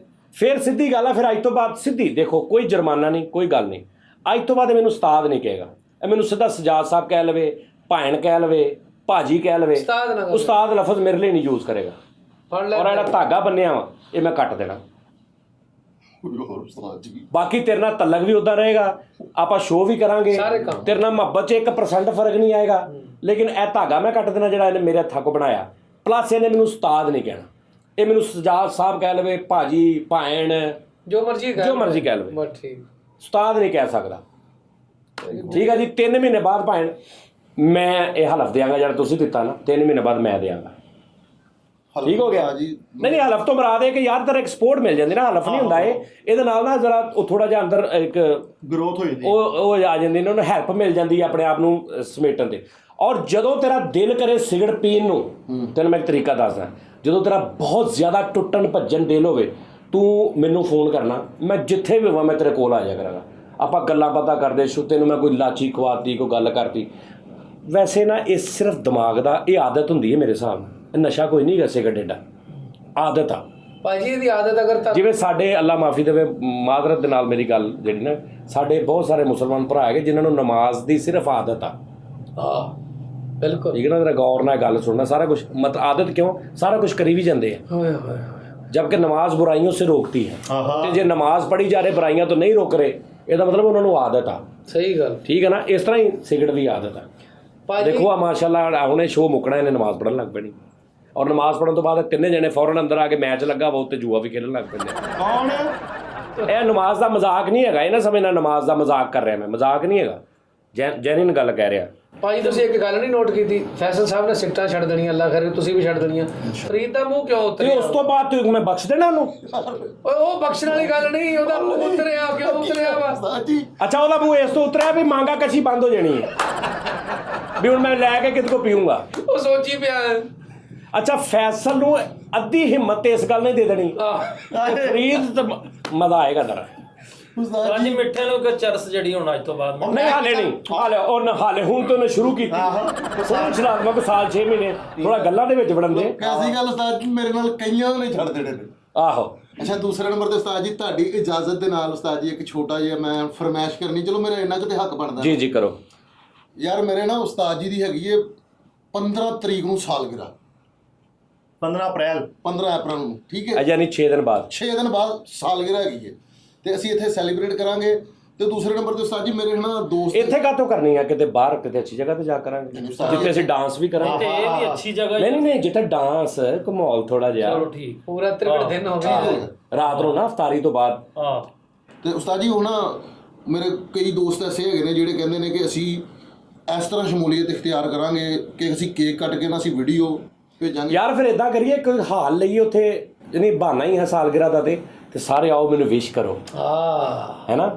ਫਿਰ ਸਿੱਧੀ ਗੱਲ ਆ। ਫਿਰ ਅੱਜ ਤੋਂ ਬਾਅਦ ਸਿੱਧੀ ਦੇਖੋ, ਕੋਈ ਜੁਰਮਾਨਾ ਨਹੀਂ, ਕੋਈ ਗੱਲ ਨਹੀਂ। ਅੱਜ ਤੋਂ ਬਾਅਦ ਮੈਨੂੰ ਉਸਤਾਦ ਨਹੀਂ ਕਹੇਗਾ, ਇਹ ਮੈਨੂੰ ਸਿੱਧਾ ਸਜਾਦ ਸਾਹਿਬ ਕਹਿ ਲਵੇ, ਭੈਣ ਕਹਿ ਲਵੇ, ਭਾਜੀ ਕਹਿ ਲਵੇ। ਉਸਤਾਦ ਲਫ਼ਜ਼ ਮੇਰੇ ਲਈ ਨਹੀਂ ਯੂਜ਼ ਕਰੇਗਾ। ਫੜ ਲੈ। ਔਰ ਜਿਹੜਾ ਧਾਗਾ ਬੰਨਿਆ ਵਾ ਇਹ ਮੈਂ ਕੱਟ ਦੇਣਾ। ਉਸਤਾਦ ਜੀ ਬਾਕੀ ਤੇਰੇ ਨਾਲ ਤਲਕ ਵੀ ਉਦਾਂ ਰਹੇਗਾ, ਆਪਾਂ ਸ਼ੋਅ ਵੀ ਕਰਾਂਗੇ, ਤੇਰੇ ਨਾਲ ਮੁਹੱਬਤ 'ਚ 1% ਫਰਕ ਨਹੀਂ ਆਏਗਾ। ਲੇਕਿਨ ਇਹ ਧਾਗਾ ਮੈਂ ਕੱਟ ਦੇਣਾ ਜਿਹੜਾ ਇਹਨੇ ਮੇਰੇ ਹੱਥਾਂ ਕੋ ਬਣਾਇਆ। ਪਲੱਸ ਇਹਨੇ ਮੈਨੂੰ ਉਸਤਾਦ ਨਹੀਂ ਕਹਿਣਾ, ਇਹ ਮੈਨੂੰ ਸਜਾਦ ਸਾਹਿਬ ਕਹਿ ਲਵੇ, ਭਾਜੀ, ਭੈਣ, ਜੋ ਮਰਜ਼ੀ ਕਹਿ ਲਵੇ। ਬਸ ਠੀਕ, ਉਸਤਾਦ ਨਹੀਂ ਕਹਿ ਸਕਦਾ। ਠੀਕ ਹੈ ਜੀ। 3 ਮਹੀਨੇ ਬਾਅਦ ਭਾਵੇਂ ਮੈਂ ਇਹ ਹਲਫ ਦਿਆਂਗਾ ਜਿਹੜਾ ਤੁਸੀਂ ਦਿੱਤਾ ਨਾ, 3 ਮਹੀਨੇ ਬਾਅਦ ਮੈਂ ਦਿਆਂਗਾ। ਠੀਕ ਹੋ ਗਿਆ ਜੀ। ਨਹੀਂ ਹਲਫ ਤੋਂ ਮਰਾਦ ਹੈ ਕਿ ਯਾਰ ਤੇਰਾ ਐਕਸਪੋਰਟ ਮਿਲ ਜਾਂਦੀ ਨਾ, ਹਲਫ ਨਹੀਂ ਹੁੰਦਾ ਇਹ। ਇਹਦੇ ਨਾਲ ਨਾ ਜਰਾ ਉਹ ਥੋੜਾ ਜਿਹਾ ਅੰਦਰ ਇੱਕ ਗਰੋਥ ਹੋ ਜਾਂਦੀ, ਉਹ ਆ ਜਾਂਦੀ ਨੇ, ਉਹਨੂੰ ਹੈਲਪ ਮਿਲ ਜਾਂਦੀ ਹੈ ਆਪਣੇ ਆਪ ਨੂੰ ਸਮੇਟਣ ਤੇ। ਔਰ ਜਦੋਂ ਤੇਰਾ ਦਿਲ ਕਰੇ ਸਿਗਰਟ ਪੀਣ ਨੂੰ, ਤੈਨੂੰ ਮੈਂ ਇੱਕ ਤਰੀਕਾ ਦੱਸਦਾ। ਜਦੋਂ ਤੇਰਾ ਬਹੁਤ ਜ਼ਿਆਦਾ ਟੁੱਟਣ ਭੱਜਣ ਦਿਲ ਹੋਵੇ, ਤੂੰ ਮੈਨੂੰ ਫੋਨ ਕਰਨਾ, ਮੈਂ ਜਿੱਥੇ ਵੀ ਹੋਵਾਂ ਮੈਂ ਤੇਰੇ ਕੋਲ ਆ ਜਾਇਆ ਕਰਾਂਗਾ। ਆਪਾਂ ਗੱਲਾਂ ਬਾਤਾਂ ਕਰਦੇ, ਤੈਨੂੰ ਮੈਂ ਕੋਈ ਲਾਚੀ ਖਵਾਤੀ, ਕੋਈ ਗੱਲ ਕਰਤੀ। ਵੈਸੇ ਨਾ ਇਹ ਸਿਰਫ ਦਿਮਾਗ ਦਾ ਇਹ ਆਦਤ ਹੁੰਦੀ ਹੈ ਮੇਰੇ ਹਿਸਾਬ ਨਾਲ। ਨਸ਼ਾ ਕੋਈ ਨਹੀਂ ਗਾ ਸਿਗਰਟ, ਏਡਾ ਆਦਤ ਆ ਭਾਜੀ। ਇਹਦੀ ਆਦਤ ਅਗਰ ਜਿਵੇਂ ਸਾਡੇ ਅੱਲਾ ਮਾਫੀ ਦੇਵੇ ਮਾਦਰਤ ਦੇ ਨਾਲ ਮੇਰੀ ਗੱਲ ਜਿਹੜੀ ਨਾ, ਸਾਡੇ ਬਹੁਤ ਸਾਰੇ ਮੁਸਲਮਾਨ ਭਰਾ ਹੈਗੇ ਜਿਨ੍ਹਾਂ ਨੂੰ ਨਮਾਜ਼ ਦੀ ਸਿਰਫ ਆਦਤ ਆ। ਹਾਂ ਬਿਲਕੁਲ ਠੀਕ ਹੈ ਨਾ। ਜਰਾ ਗੌਰ ਨਾਲ ਗੱਲ ਸੁਣਨਾ। ਸਾਰਾ ਕੁਝ ਮਤ ਆਦਤ ਕਿਉਂ, ਸਾਰਾ ਕੁਝ ਕਰੀ ਵੀ ਜਾਂਦੇ ਆ। ਹੋਏ ਹੋਏ जबकि नमाज बुराइयों से रोकती है। तो जो नमाज पढ़ी जा रहे बुराइयां तो नहीं रोक रहे, ਇਹਦਾ ਮਤਲਬ ਉਹਨਾਂ ਨੂੰ ਆਦਤ ਆ। ਸਹੀ ਗੱਲ, ਠੀਕ ਹੈ ਨਾ। ਇਸ ਤਰ੍ਹਾਂ ਹੀ ਸਿਗਰਟ ਦੀ ਆਦਤ ਆ। ਦੇਖੋ ਆ ਮਾਸ਼ਾਅੱਲਾ ਹੁਣੇ ਸ਼ੋਅ ਮੁੱਕਣਾ, ਇਹਨੇ ਨਮਾਜ਼ ਪੜ੍ਹਨ ਲੱਗ ਪੈਣੀ। ਔਰ ਨਮਾਜ਼ ਪੜ੍ਹਨ ਤੋਂ ਬਾਅਦ 3 ਜਣੇ ਫੌਰਨ ਅੰਦਰ ਆ ਕੇ ਮੈਚ ਲੱਗਾ ਵਾ ਉੱਤੇ ਜੂਆ ਵੀ ਖੇਡਣ ਲੱਗ ਪੈਂਦੇ। ਕੌਣ? ਇਹ ਨਮਾਜ਼ ਦਾ ਮਜ਼ਾਕ ਨਹੀਂ ਹੈਗਾ, ਇਹ ਨਾ ਸਮਝਣਾ ਨਮਾਜ਼ ਦਾ ਮਜ਼ਾਕ ਕਰ ਰਿਹਾ ਮੈਂ, ਮਜ਼ਾਕ ਨਹੀਂ ਹੈਗਾ, ਜੈਨੂਇਨ ਗੱਲ ਕਹਿ ਰਿਹਾ। ਭਾਜੀ ਤੁਸੀਂ ਇੱਕ ਗੱਲ ਨਹੀਂ ਨੋਟ ਕੀਤੀ, ਫੈਸਲ ਸਾਹਿਬ ਨੇ ਸਿਗਰਟਾਂ ਛੱਡ ਦੇਣੀਆਂ, ਅੱਲਾ ਕਰੇ ਤੁਸੀਂ ਵੀ ਛੱਡ ਦੇਣੀਆਂ। ਫਰੀਦ ਦਾ ਮੂੰਹ ਕਿਉਂ ਤੇ ਉਤਰਿਆ? ਉਸ ਤੋਂ ਬਾਅਦ ਤੂੰ ਮੈਂ ਬਖਸ਼ ਦੇਣਾ ਉਹਨੂੰ? ਓਏ ਉਹ ਬਖਸ਼ਣ ਵਾਲੀ ਗੱਲ ਨਹੀਂ, ਉਹਦਾ ਮੂੰਹ ਉਤਰਿਆ ਕਿਉਂ ਉਤਰਿਆ ਵਾ? ਉਸਤਾਦ ਜੀ ਅੱਛਾ ਉਹਦਾ ਮੂੰਹ ਇਸ ਤੋਂ ਉਤਰਿਆ ਵੀ ਮਾਂਗਾ ਕਸ਼ੀ ਬੰਦ ਹੋ ਜਾਣੀ ਹੈ ਵੀ ਹੁਣ ਮੈਂ ਲੈ ਕੇ ਕਿਤੇ ਕੋ ਪੀਊਂਗਾ। ਉਹ ਸੋਚੀ ਪਿਆ ਅੱਛਾ ਫੈਸਲ ਨੂੰ ਅੱਧੀ ਹਿੰਮਤ ਇਸ ਗੱਲ ਨਹੀਂ ਦੇ ਦੇਣੀ। ਫਰੀਦ ਮਜ਼ਾ ਆਏਗਾ ਤੇਰਾ। ਉਸਤਾਦ ਅੱਜ ਮਿੱਠੇ ਨੂੰ ਕਿ ਚਰਸ ਜਿਹੜੀ ਹੁਣ ਅੱਜ ਤੋਂ ਬਾਅਦ ਨਹੀਂ ਹਾਲੇ ਨਹੀਂ, ਹਾਲੇ ਹੁਣ ਤੋਂ ਉਹਨੇ ਸ਼ੁਰੂ ਕੀਤੀ। ਹੁਣ ਚਲਾਤਮਕ ਸਾਲ 6 ਮਹੀਨੇ ਥੋੜਾ ਗੱਲਾਂ ਦੇ ਵਿੱਚ ਵੜਨ ਦੇ। ਕੈਸੀ ਗੱਲ ਉਸਤਾਦ ਜੀ, ਮੇਰੇ ਨਾਲ ਕਈਆਂ ਨੇ ਛੱਡ ਦੇਣੇ ਨੇ। ਆਹੋ ਅੱਛਾ ਦੂਸਰੇ ਨੰਬਰ ਤੇ ਉਸਤਾਦ ਜੀ ਤੁਹਾਡੀ ਇਜਾਜ਼ਤ ਦੇ ਨਾਲ ਉਸਤਾਦ ਜੀ ਇੱਕ ਛੋਟਾ ਜਿਹਾ ਮੈਂ ਫਰਮਾਇਸ਼ ਕਰਨੀ, ਚਲੋ ਮੇਰਾ ਇੰਨਾ ਕੁ ਤੇ ਹੱਕ ਬਣਦਾ। ਜੀ ਜੀ ਕਰੋ। ਯਾਰ ਮੇਰੇ ਨਾ ਉਸਤਾਦ ਜੀ ਦੀ ਹੈਗੀ ਏ 15 ਤਰੀਕ ਨੂੰ ਸਾਲਗਿਰਾ, 15 ਅਪ੍ਰੈਲ 15 ਅਪ੍ਰੈਲ ਨੂੰ। ਠੀਕ ਹੈ, ਯਾਨੀ 6 ਦਿਨ ਬਾਅਦ। 6 ਦਿਨ ਬਾਅਦ ਸਾਲਗਿਰਾ ਹੈਗੀ ਏ ਤੇ ਅਸੀਂ ਇੱਥੇ ਸੈਲੀਬ੍ਰੇਟ ਕਰਾਂਗੇ। ਤੇ ਦੂਸਰੇ ਨੰਬਰ ਤੇ ਉਸਤਾਦ ਜੀ ਮੇਰੇ ਨਾ ਦੋਸਤ ਇੱਥੇ ਕਾਹਤੋਂ ਕਰਨੀ ਆ, ਕਿਤੇ ਬਾਹਰ ਕਿਤੇ ਅੱਛੀ ਜਗ੍ਹਾ ਤੇ ਜਾ ਕਰਾਂਗੇ ਜਿੱਥੇ ਅਸੀਂ ਡਾਂਸ ਵੀ ਕਰਾਂਗੇ। ਤੇ ਇਹ ਵੀ ਅੱਛੀ ਜਗ੍ਹਾ ਨਹੀਂ ਨਹੀਂ ਜਿੱਥੇ ਡਾਂਸ ਮਾਹੌਲ ਥੋੜਾ ਜਿਹਾ ਚਲੋ ਠੀਕ। ਪੂਰਾ 63 ਦਿਨ ਹੋ ਗਏ ਰਾਤ ਨੂੰ ਨਾ ਇਫਤਾਰੀ ਤੋਂ ਬਾਅਦ। ਹਾਂ ਤੇ ਉਸਤਾਦ ਜੀ ਹੁਣ ਮੇਰੇ ਕਈ ਦੋਸਤ ਐਸੇ ਹੈਗੇ ਨੇ ਜਿਹੜੇ ਕਹਿੰਦੇ ਨੇ ਕਿ ਅਸੀਂ ਇਸ ਤਰ੍ਹਾਂ ਸ਼ਮੂਲੀਅਤ ਇਖਤਿਆਰ ਕਰਾਂਗੇ ਕਿ ਅਸੀਂ ਕੇਕ ਕੱਟ ਕੇ ਨਾ ਅਸੀਂ ਵੀਡੀਓ ਭੇਜਾਂਗੇ। ਯਾਰ ਫਿਰ ਇਦਾਂ ਕਰੀਏ ਕੋਈ ਹਾਲ ਲਈਏ ਉੱਥੇ, ਨਹੀਂ ਬਹਾਨਾ ਹੀ ਹੈ ਸਾਲਗਿਰਾ ਦਾ ਤੇ ਸਾਰੇ ਆਓ ਮੈਨੂੰ ਵਿਸ਼ ਕਰੋ, ਹੈ ਨਾ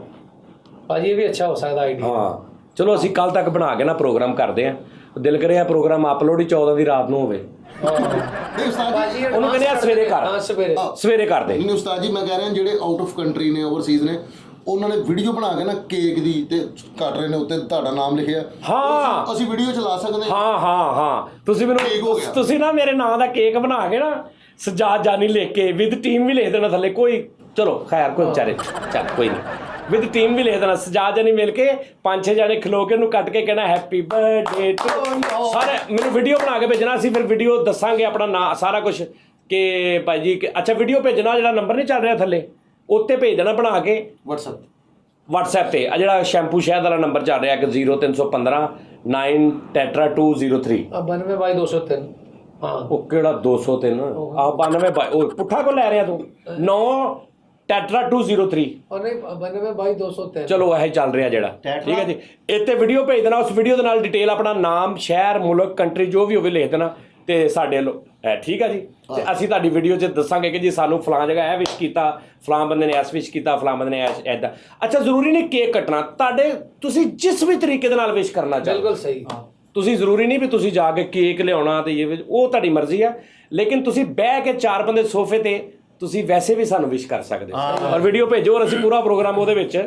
ਭਾਜੀ ਇਹ ਵੀ ਅੱਛਾ ਹੋ ਸਕਦਾ ਆਈਡੀਆ। ਹਾਂ ਚਲੋ ਅਸੀਂ ਕੱਲ ਤੱਕ ਬਣਾ ਕੇ ਨਾ ਪ੍ਰੋਗਰਾਮ ਕਰਦੇ ਆਂ। ਦਿਲ ਕਰਿਆ ਪ੍ਰੋਗਰਾਮ ਅਪਲੋਡ ਹੀ 14 ਦੀ ਰਾਤ ਨੂੰ ਹੋਵੇ। ਨਹੀਂ ਉਸਤਾਦ ਜੀ, ਉਹਨੂੰ ਕਹਿੰਦੇ ਆ ਸਵੇਰੇ ਕਰ, ਹਾਂ ਸਵੇਰੇ ਕਰਦੇ। ਨਹੀਂ ਉਸਤਾਦ ਜੀ ਮੈਂ ਕਹਿ ਰਿਹਾ ਜਿਹੜੇ ਆਊਟ ਆਫ ਕੰਟਰੀ ਨੇ, ਓਵਰਸੀਜ਼ ਨੇ, ਉਹਨਾਂ ਨੇ ਵੀਡੀਓ ਬਣਾ ਕੇ ਨਾ ਕੇਕ ਦੀ ਤੇ ਕੱਟ ਰਹੇ ਨੇ, ਉੱਤੇ ਤੁਹਾਡਾ ਨਾਮ ਲਿਖਿਆ। ਹਾਂ ਅਸੀਂ ਵੀਡੀਓ ਚਲਾ ਸਕਦੇ ਹਾਂ ਹਾਂ ਹਾਂ ਤੁਸੀਂ ਕੇਕ ਹੋ ਮੈਨੂੰ ਗਿਆ। ਤੁਸੀਂ ਨਾ ਮੇਰੇ ਨਾਂ ਦਾ ਕੇਕ ਬਣਾ ਕੇ ਨਾ ਸਜਾਦ ਜਾਨੀ ਲਿਖ ਕੇ ਵਿਦ ਟੀਮ ਵੀ ਲਿਖ ਦੇਣਾ ਥੱਲੇ, ਕੋਈ ਚਲੋ ਖੈਰ ਕੋਈ ਵਿਚਾਰੇ ਚੱਲ ਕੋਈ ਨਹੀਂ, ਵਿਦ ਟੀਮ ਵੀ ਲਿਖ ਦੇਣਾ, ਸਜਾਦ ਜਾਨੀ ਮਿਲ ਕੇ 5-6 ਜਣੇ ਖਲੋ ਕੇ ਉਹਨੂੰ ਕੱਟ ਕੇ ਕਹਿਣਾ ਹੈਪੀ ਬਰਥਡੇ ਟੂ। ਸਾਰੇ ਮੈਨੂੰ ਵੀਡੀਓ ਬਣਾ ਕੇ ਭੇਜਣਾ, ਅਸੀਂ ਫਿਰ ਵੀਡੀਓ ਦੱਸਾਂਗੇ ਆਪਣਾ ਨਾਂ ਸਾਰਾ ਕੁਝ ਕਿ ਭਾਈ ਜੀ ਅੱਛਾ ਵੀਡੀਓ ਭੇਜਣਾ, ਜਿਹੜਾ ਨੰਬਰ ਨਹੀਂ ਚੱਲ ਰਿਹਾ ਥੱਲੇ ਉੱਤੇ ਭੇਜ ਦੇਣਾ ਬਣਾ ਕੇ WhatsApp ਤੇ, ਆ ਜਿਹੜਾ ਸ਼ੈਂਪੂ ਸ਼ਹਿਦ ਵਾਲਾ ਨੰਬਰ ਚੱਲ ਰਿਹਾ 03115 9 ਟੈਟਰਾ 203 92/203। ਹਾਂ ਉਹ ਕਿਹੜਾ 203 ਆ 92 ਉਹ ਪੁੱਠਾ ਕੋ ਲੈ ਰਿਹਾ ਤੂੰ 9 ਟੈਟਰਾ 203 ਔਰ ਨਹੀਂ 92/203। ਚਲੋ ਇਹ ਚੱਲ ਰਿਹਾ ਜਿਹੜਾ, ਠੀਕ ਹੈ ਜੀ। ਇੱਥੇ ਵੀਡੀਓ ਭੇਜ ਦੇਣਾ, ਉਸ ਵੀਡੀਓ ਦੇ ਨਾਲ ਡਿਟੇਲ ਆਪਣਾ ਨਾਮ, ਸ਼ਹਿਰ, ਮੁਲਕ, ਕੰਟਰੀ ਜੋ ਵੀ ਹੋਵੇ ਲਿਖ ਦੇਣਾ ਤੇ ਸਾਡੇ ਵੱਲੋਂ ਹੈ, ਠੀਕ ਹੈ ਜੀ। ਤੇ ਅਸੀਂ ਤੁਹਾਡੀ ਵੀਡੀਓ 'ਚ ਦੱਸਾਂਗੇ ਕਿ ਜੀ ਸਾਨੂੰ ਫਲਾਂ ਜਗ੍ਹਾ ਇਹ ਵਿਸ਼ ਕੀਤਾ, ਫਲਾਂ ਬੰਦੇ ਨੇ ਐਸ ਵਿਸ਼ ਕੀਤਾ, ਫਲਾਂ ਬੰਦੇ ਨੇ ਐਦਾਂ। ਅੱਛਾ ਜ਼ਰੂਰੀ ਨਹੀਂ ਕੇਕ ਕੱਟਣਾ, ਤੁਹਾਡੇ ਤੁਸੀਂ ਜਿਸ ਵੀ ਤਰੀਕੇ ਦੇ ਨਾਲ ਵਿਸ਼ ਕਰਨਾ ਚਾਹੋ, ਬਿਲਕੁਲ ਸਹੀ। ਤੁਸੀਂ ਜ਼ਰੂਰੀ ਨਹੀਂ ਵੀ ਤੁਸੀਂ ਜਾ ਕੇ ਕੇਕ ਲਿਆਉਣਾ ਤੇ ਉਹ ਤੁਹਾਡੀ ਮਰਜ਼ੀ ਆ, ਲੇਕਿਨ ਤੁਸੀਂ ਬਹਿ ਕੇ 4 ਬੰਦੇ ਸੋਫੇ ਤੇ ਤੁਸੀਂ ਵੈਸੇ ਵੀ ਸਾਨੂੰ ਵਿਸ਼ ਕਰ ਸਕਦੇ ਹੋ, ਔਰ ਵੀਡੀਓ ਭੇਜੋ ਔਰ ਅਸੀਂ ਪੂਰਾ ਪ੍ਰੋਗਰਾਮ ਉਹਦੇ ਵਿੱਚ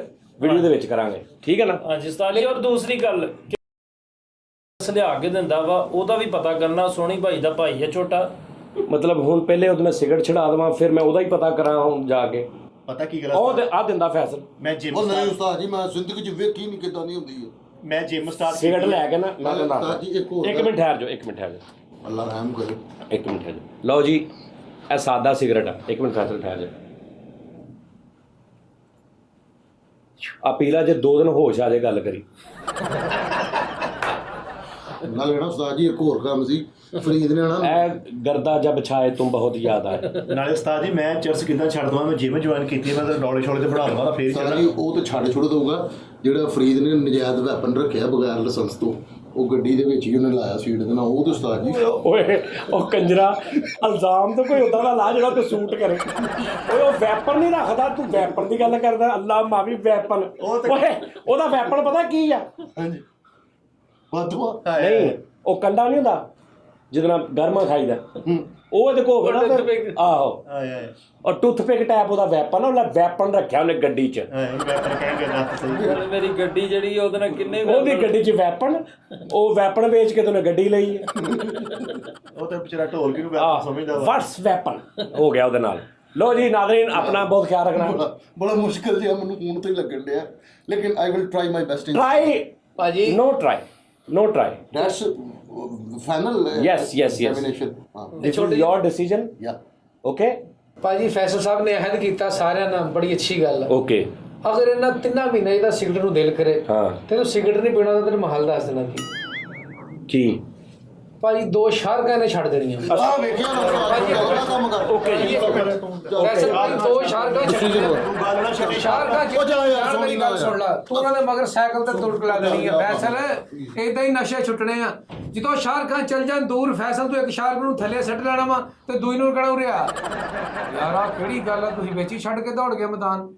ਵੀਡੀਓ ਦੇ ਵਿੱਚ ਕਰਾਂਗੇ, ਠੀਕ ਹੈ ਨਾ। ਹਾਂਜੀ ਉਸਤਾਦ ਜੀ, ਔਰ ਦੂਸਰੀ ਗੱਲ ਲਿਆ ਕੇ ਦਿੰਦਾ ਵਾ ਉਹਦਾ ਵੀ ਪਤਾ ਕਰਨਾ। ਸੋਹਣੀ ਭਾਈ ਦਾ ਭਾਈ ਹੈ ਛੋਟਾ, ਮਤਲਬ ਹੁਣ ਪਹਿਲੇ ਉਹਦੇ ਮੈਂ ਸਿਗਰਟ ਛਡਾ ਦੇਵਾਂ ਫਿਰ ਮੈਂ ਉਹਦਾ ਹੀ ਪਤਾ ਕਰਾਂ ਹੁਣ ਜਾ ਕੇ, ਪਤਾ ਕੀ ਗੱਲ ਉਹ ਆ ਦਿੰਦਾ ਫੈਸਲ। ਮੈਂ ਜਿਮ ਉਹ ਨਹੀਂ ਉਸਤਾਦ ਜੀ, ਮੈਂ ਜ਼ਿੰਦਗੀ 'ਚ ਵੇਖੀ ਨਹੀਂ ਕਿੱਦਾਂ ਨਹੀਂ ਹੁੰਦੀ ਹੈ। ਮੈਂ ਜਿਮ ਸਟਾਰਟ ਸਿਗਰਟ ਲੈ ਕੇ ਨਾ ਮੈਂ ਤੁਹਾਨੂੰ ਉਸਤਾਦ ਜੀ, ਇੱਕ ਹੋਰ ਇੱਕ ਮਿੰਟ ਠਹਿਰ ਜਾਓ, ਇੱਕ ਮਿੰਟ ਠਹਿਰ ਜਾਓ, ਅੱਲਾ ਰਹਿਮ ਕਰੇ। ਇੱਕ ਮਿੰਟ ਠਹਿਰ ਜਾਓ। ਲਓ ਜੀ ਇਹ ਸਾਦਾ ਸਿਗਰਟ ਆ, ਇੱਕ ਮਿੰਟ ਫੈਸਲ ਠਹਿਰ ਜਾਓ। ਆ ਪੀਲਾ ਜੇ 2 ਦਿਨ ਹੋਸ਼ ਆ ਜੇ ਗੱਲ ਕਰੀ। ਨਾਲ ਨਾ ਉਸਤਾਦ ਜੀ ਇੱਕ ਹੋਰ ਕੰਮ ਸੀ, ਫਰੀਦ ਨੇ ਨਾ ਇਹ ਗਰਦਾ ਜਬ ਛਾਏ ਤੁਮ ਬਹੁਤ ਯਾਦ ਆਏ। ਨਾਲੇ ਉਸਤਾਦ ਜੀ ਮੈਂ ਚਰਸ ਕਿੱਦਾਂ ਛੱਡ ਦਵਾਂ, ਮੈਂ ਜਿਮ ਜੁਆਇਨ ਕੀਤੀ, ਮੈਂ ਤਾਂ ਡੋਲੇ ਛੋਲੇ ਤੇ ਬਣਾ ਲਵਾਂ ਤਾਂ ਫੇਰ ਉਸਤਾਦ ਜੀ ਉਹ ਤਾਂ ਛੱਡ ਛੁੱਟ ਦਊਗਾ। ਜਿਹੜਾ ਫਰੀਦ ਨੇ ਨਜਾਇਜ਼ ਵੈਪਨ ਰੱਖਿਆ ਬਗੈਰ ਲਾਇਸੈਂਸ ਤੋਂ, ਉਹ ਗੱਡੀ ਦੇ ਵਿੱਚ ਹੀ ਉਹਨੇ ਲਾਇਆ ਸੀਟ ਦੇ ਨਾਲ, ਉਹ ਤੇ ਉਸਤਾਦ ਜੀ ਓਏ ਉਹ ਕੰਜਰਾ ਇਲਜ਼ਾਮ ਤਾਂ ਕੋਈ ਉਦਾਂ ਦਾ ਲਾ ਜਿਹੜਾ ਤੇ ਸੂਟ ਕਰੇ। ਓਏ ਉਹ ਵੈਪਨ ਨਹੀਂ ਰੱਖਦਾ, ਤੂੰ ਵੈਪਨ ਦੀ ਗੱਲ ਕਰਦਾ। ਅੱਲਾ ਮਾਵੀ ਵੈਪਨ, ਓਏ ਉਹਦਾ ਵੈਪਨ ਪਤਾ ਕੀ ਆ? ਹਾਂਜੀ ਵਾਧੂਆ ਨਹੀਂ ਉਹ ਕੰਡਾ ਨਹੀਂ ਹੁੰਦਾ ਜਿਹਦੇ ਨਾਲ ਗਰਮਾ ਖਾਈਦਾ, ਉਹ ਇਹਦੇ ਕੋਲ ਹੋਵੇ ਨਾ ਫਿਰ ਆਹੋ, ਔਰ ਟੂਥਪਿਕ ਟੈਪ ਉਹਦਾ ਵੈਪਨ, ਉਹਦਾ ਵੈਪਨ ਰੱਖਿਆ ਉਹਨੇ ਗੱਡੀ 'ਚ। ਵੈਪਨ ਕਹਿੰਗੇ ਨਾ ਸਹੀ। ਮੇਰੀ ਗੱਡੀ ਜਿਹੜੀ ਉਹਦੇ ਨਾਲ ਕਿੰਨੇ ਉਹਦੀ ਗੱਡੀ 'ਚ ਵੈਪਨ, ਉਹ ਵੈਪਨ ਵੇਚ ਕੇ ਉਹਨੇ ਗੱਡੀ ਲਈ ਹੈ। ਉਹ ਤਾਂ ਵਿਚਾਰਾ ਢੋਲ ਕਿਹਨੂੰ ਵੈਪਨ ਸਮਝਦਾ ਵਾ। ਵਾਟਸ ਵੈਪਨ ਹੋ ਗਿਆ ਉਹਦੇ ਨਾਲ। ਲੋ ਜੀ ਨਾਜ਼ਰੀਨ ਆਪਣਾ ਬਹੁਤ ਖਿਆਲ ਰੱਖਣਾ। ਬੜਾ ਮੁਸ਼ਕਿਲ ਜਿਹਾ ਮੈਨੂੰ ਹੁਣ ਤੋਂ ਹੀ ਲੱਗਣ ਡਿਆ, ਲੇਕਿਨ I will try my best. Try ਭਾਜੀ ਨੋ try, no try. That's final. Yes. Examination. This is your decision. Yeah. Okay. ਭਾਜੀ ਫੈਸਲ ਸਾਹਿਬ ਨੇ ਅਹਿਦ ਕੀਤਾ ਸਾਰਿਆਂ ਨਾਲ, ਬੜੀ ਅੱਛੀ ਗੱਲ ਹੈ। Okay. ਅਗਰ ਇਹਨਾਂ 3 ਮਹੀਨੇ ਦਾ ਸਿਗਰਟ ਨੂੰ ਦਿਲ ਕਰੇ ਹਾਂ ਤੈਨੂੰ ਸਿਗਰਟ ਨਹੀਂ ਪੀਣਾ ਤਾਂ ਤੈਨੂੰ ਮਹਲ ਦੱਸ ਦੇਣਾ ਕੀ ਭਾਜੀ 2 ਸ਼ਾਰਕਾਂ ਨੇ ਛੱਡ ਦੇਣੀਆਂ। ਆ ਵੇਖਿਆ ਨਾ ਅਗਲਾ ਕੰਮ ਕਰ। ਓਕੇ ਜੀ ਵੈਸੇ ਭਾਈ 2 ਸ਼ਾਰਕਾਂ ਛੱਡੀਆਂ। ਗੱਲ ਨਾ ਛੱਡੀ। ਸ਼ਾਰਕਾਂ ਉਹ ਜਾ ਯਾਰ, ਯਾਰ ਮੇਰੀ ਗੱਲ ਸੁਣ ਲੈ, ਤੂੰ ਉਹਨਾਂ ਦੇ ਮਗਰ ਸਾਈਕਲ ਤੇ ਤੁਰ ਲਾ ਦੇਣੀ ਹੈ। ਫੈਸਲ ਇਦਾਂ ਹੀ ਨਸ਼ੇ ਛੁੱਟਣੇ ਆ। ਜਦੋਂ ਸ਼ਾਰਕਾਂ ਚੱਲ ਜਾਣ ਦੂਰ, ਫੈਸਲ ਤੂੰ ਇੱਕ ਸ਼ਾਰਕ ਨੂੰ ਥੱਲੇ ਸੱਟ ਲੈਣਾ ਵਾ ਤੇ ਦੂਈ ਨੂੰ ਕਹਣਾ ਉਰਿਆ। ਯਾਰ ਆ ਕਿਹੜੀ ਗੱਲ ਆ, ਤੁਸੀਂ ਵਿੱਚ ਹੀ ਛੱਡ ਕੇ ਦੌੜ ਗਏ ਮੈਦਾਨ।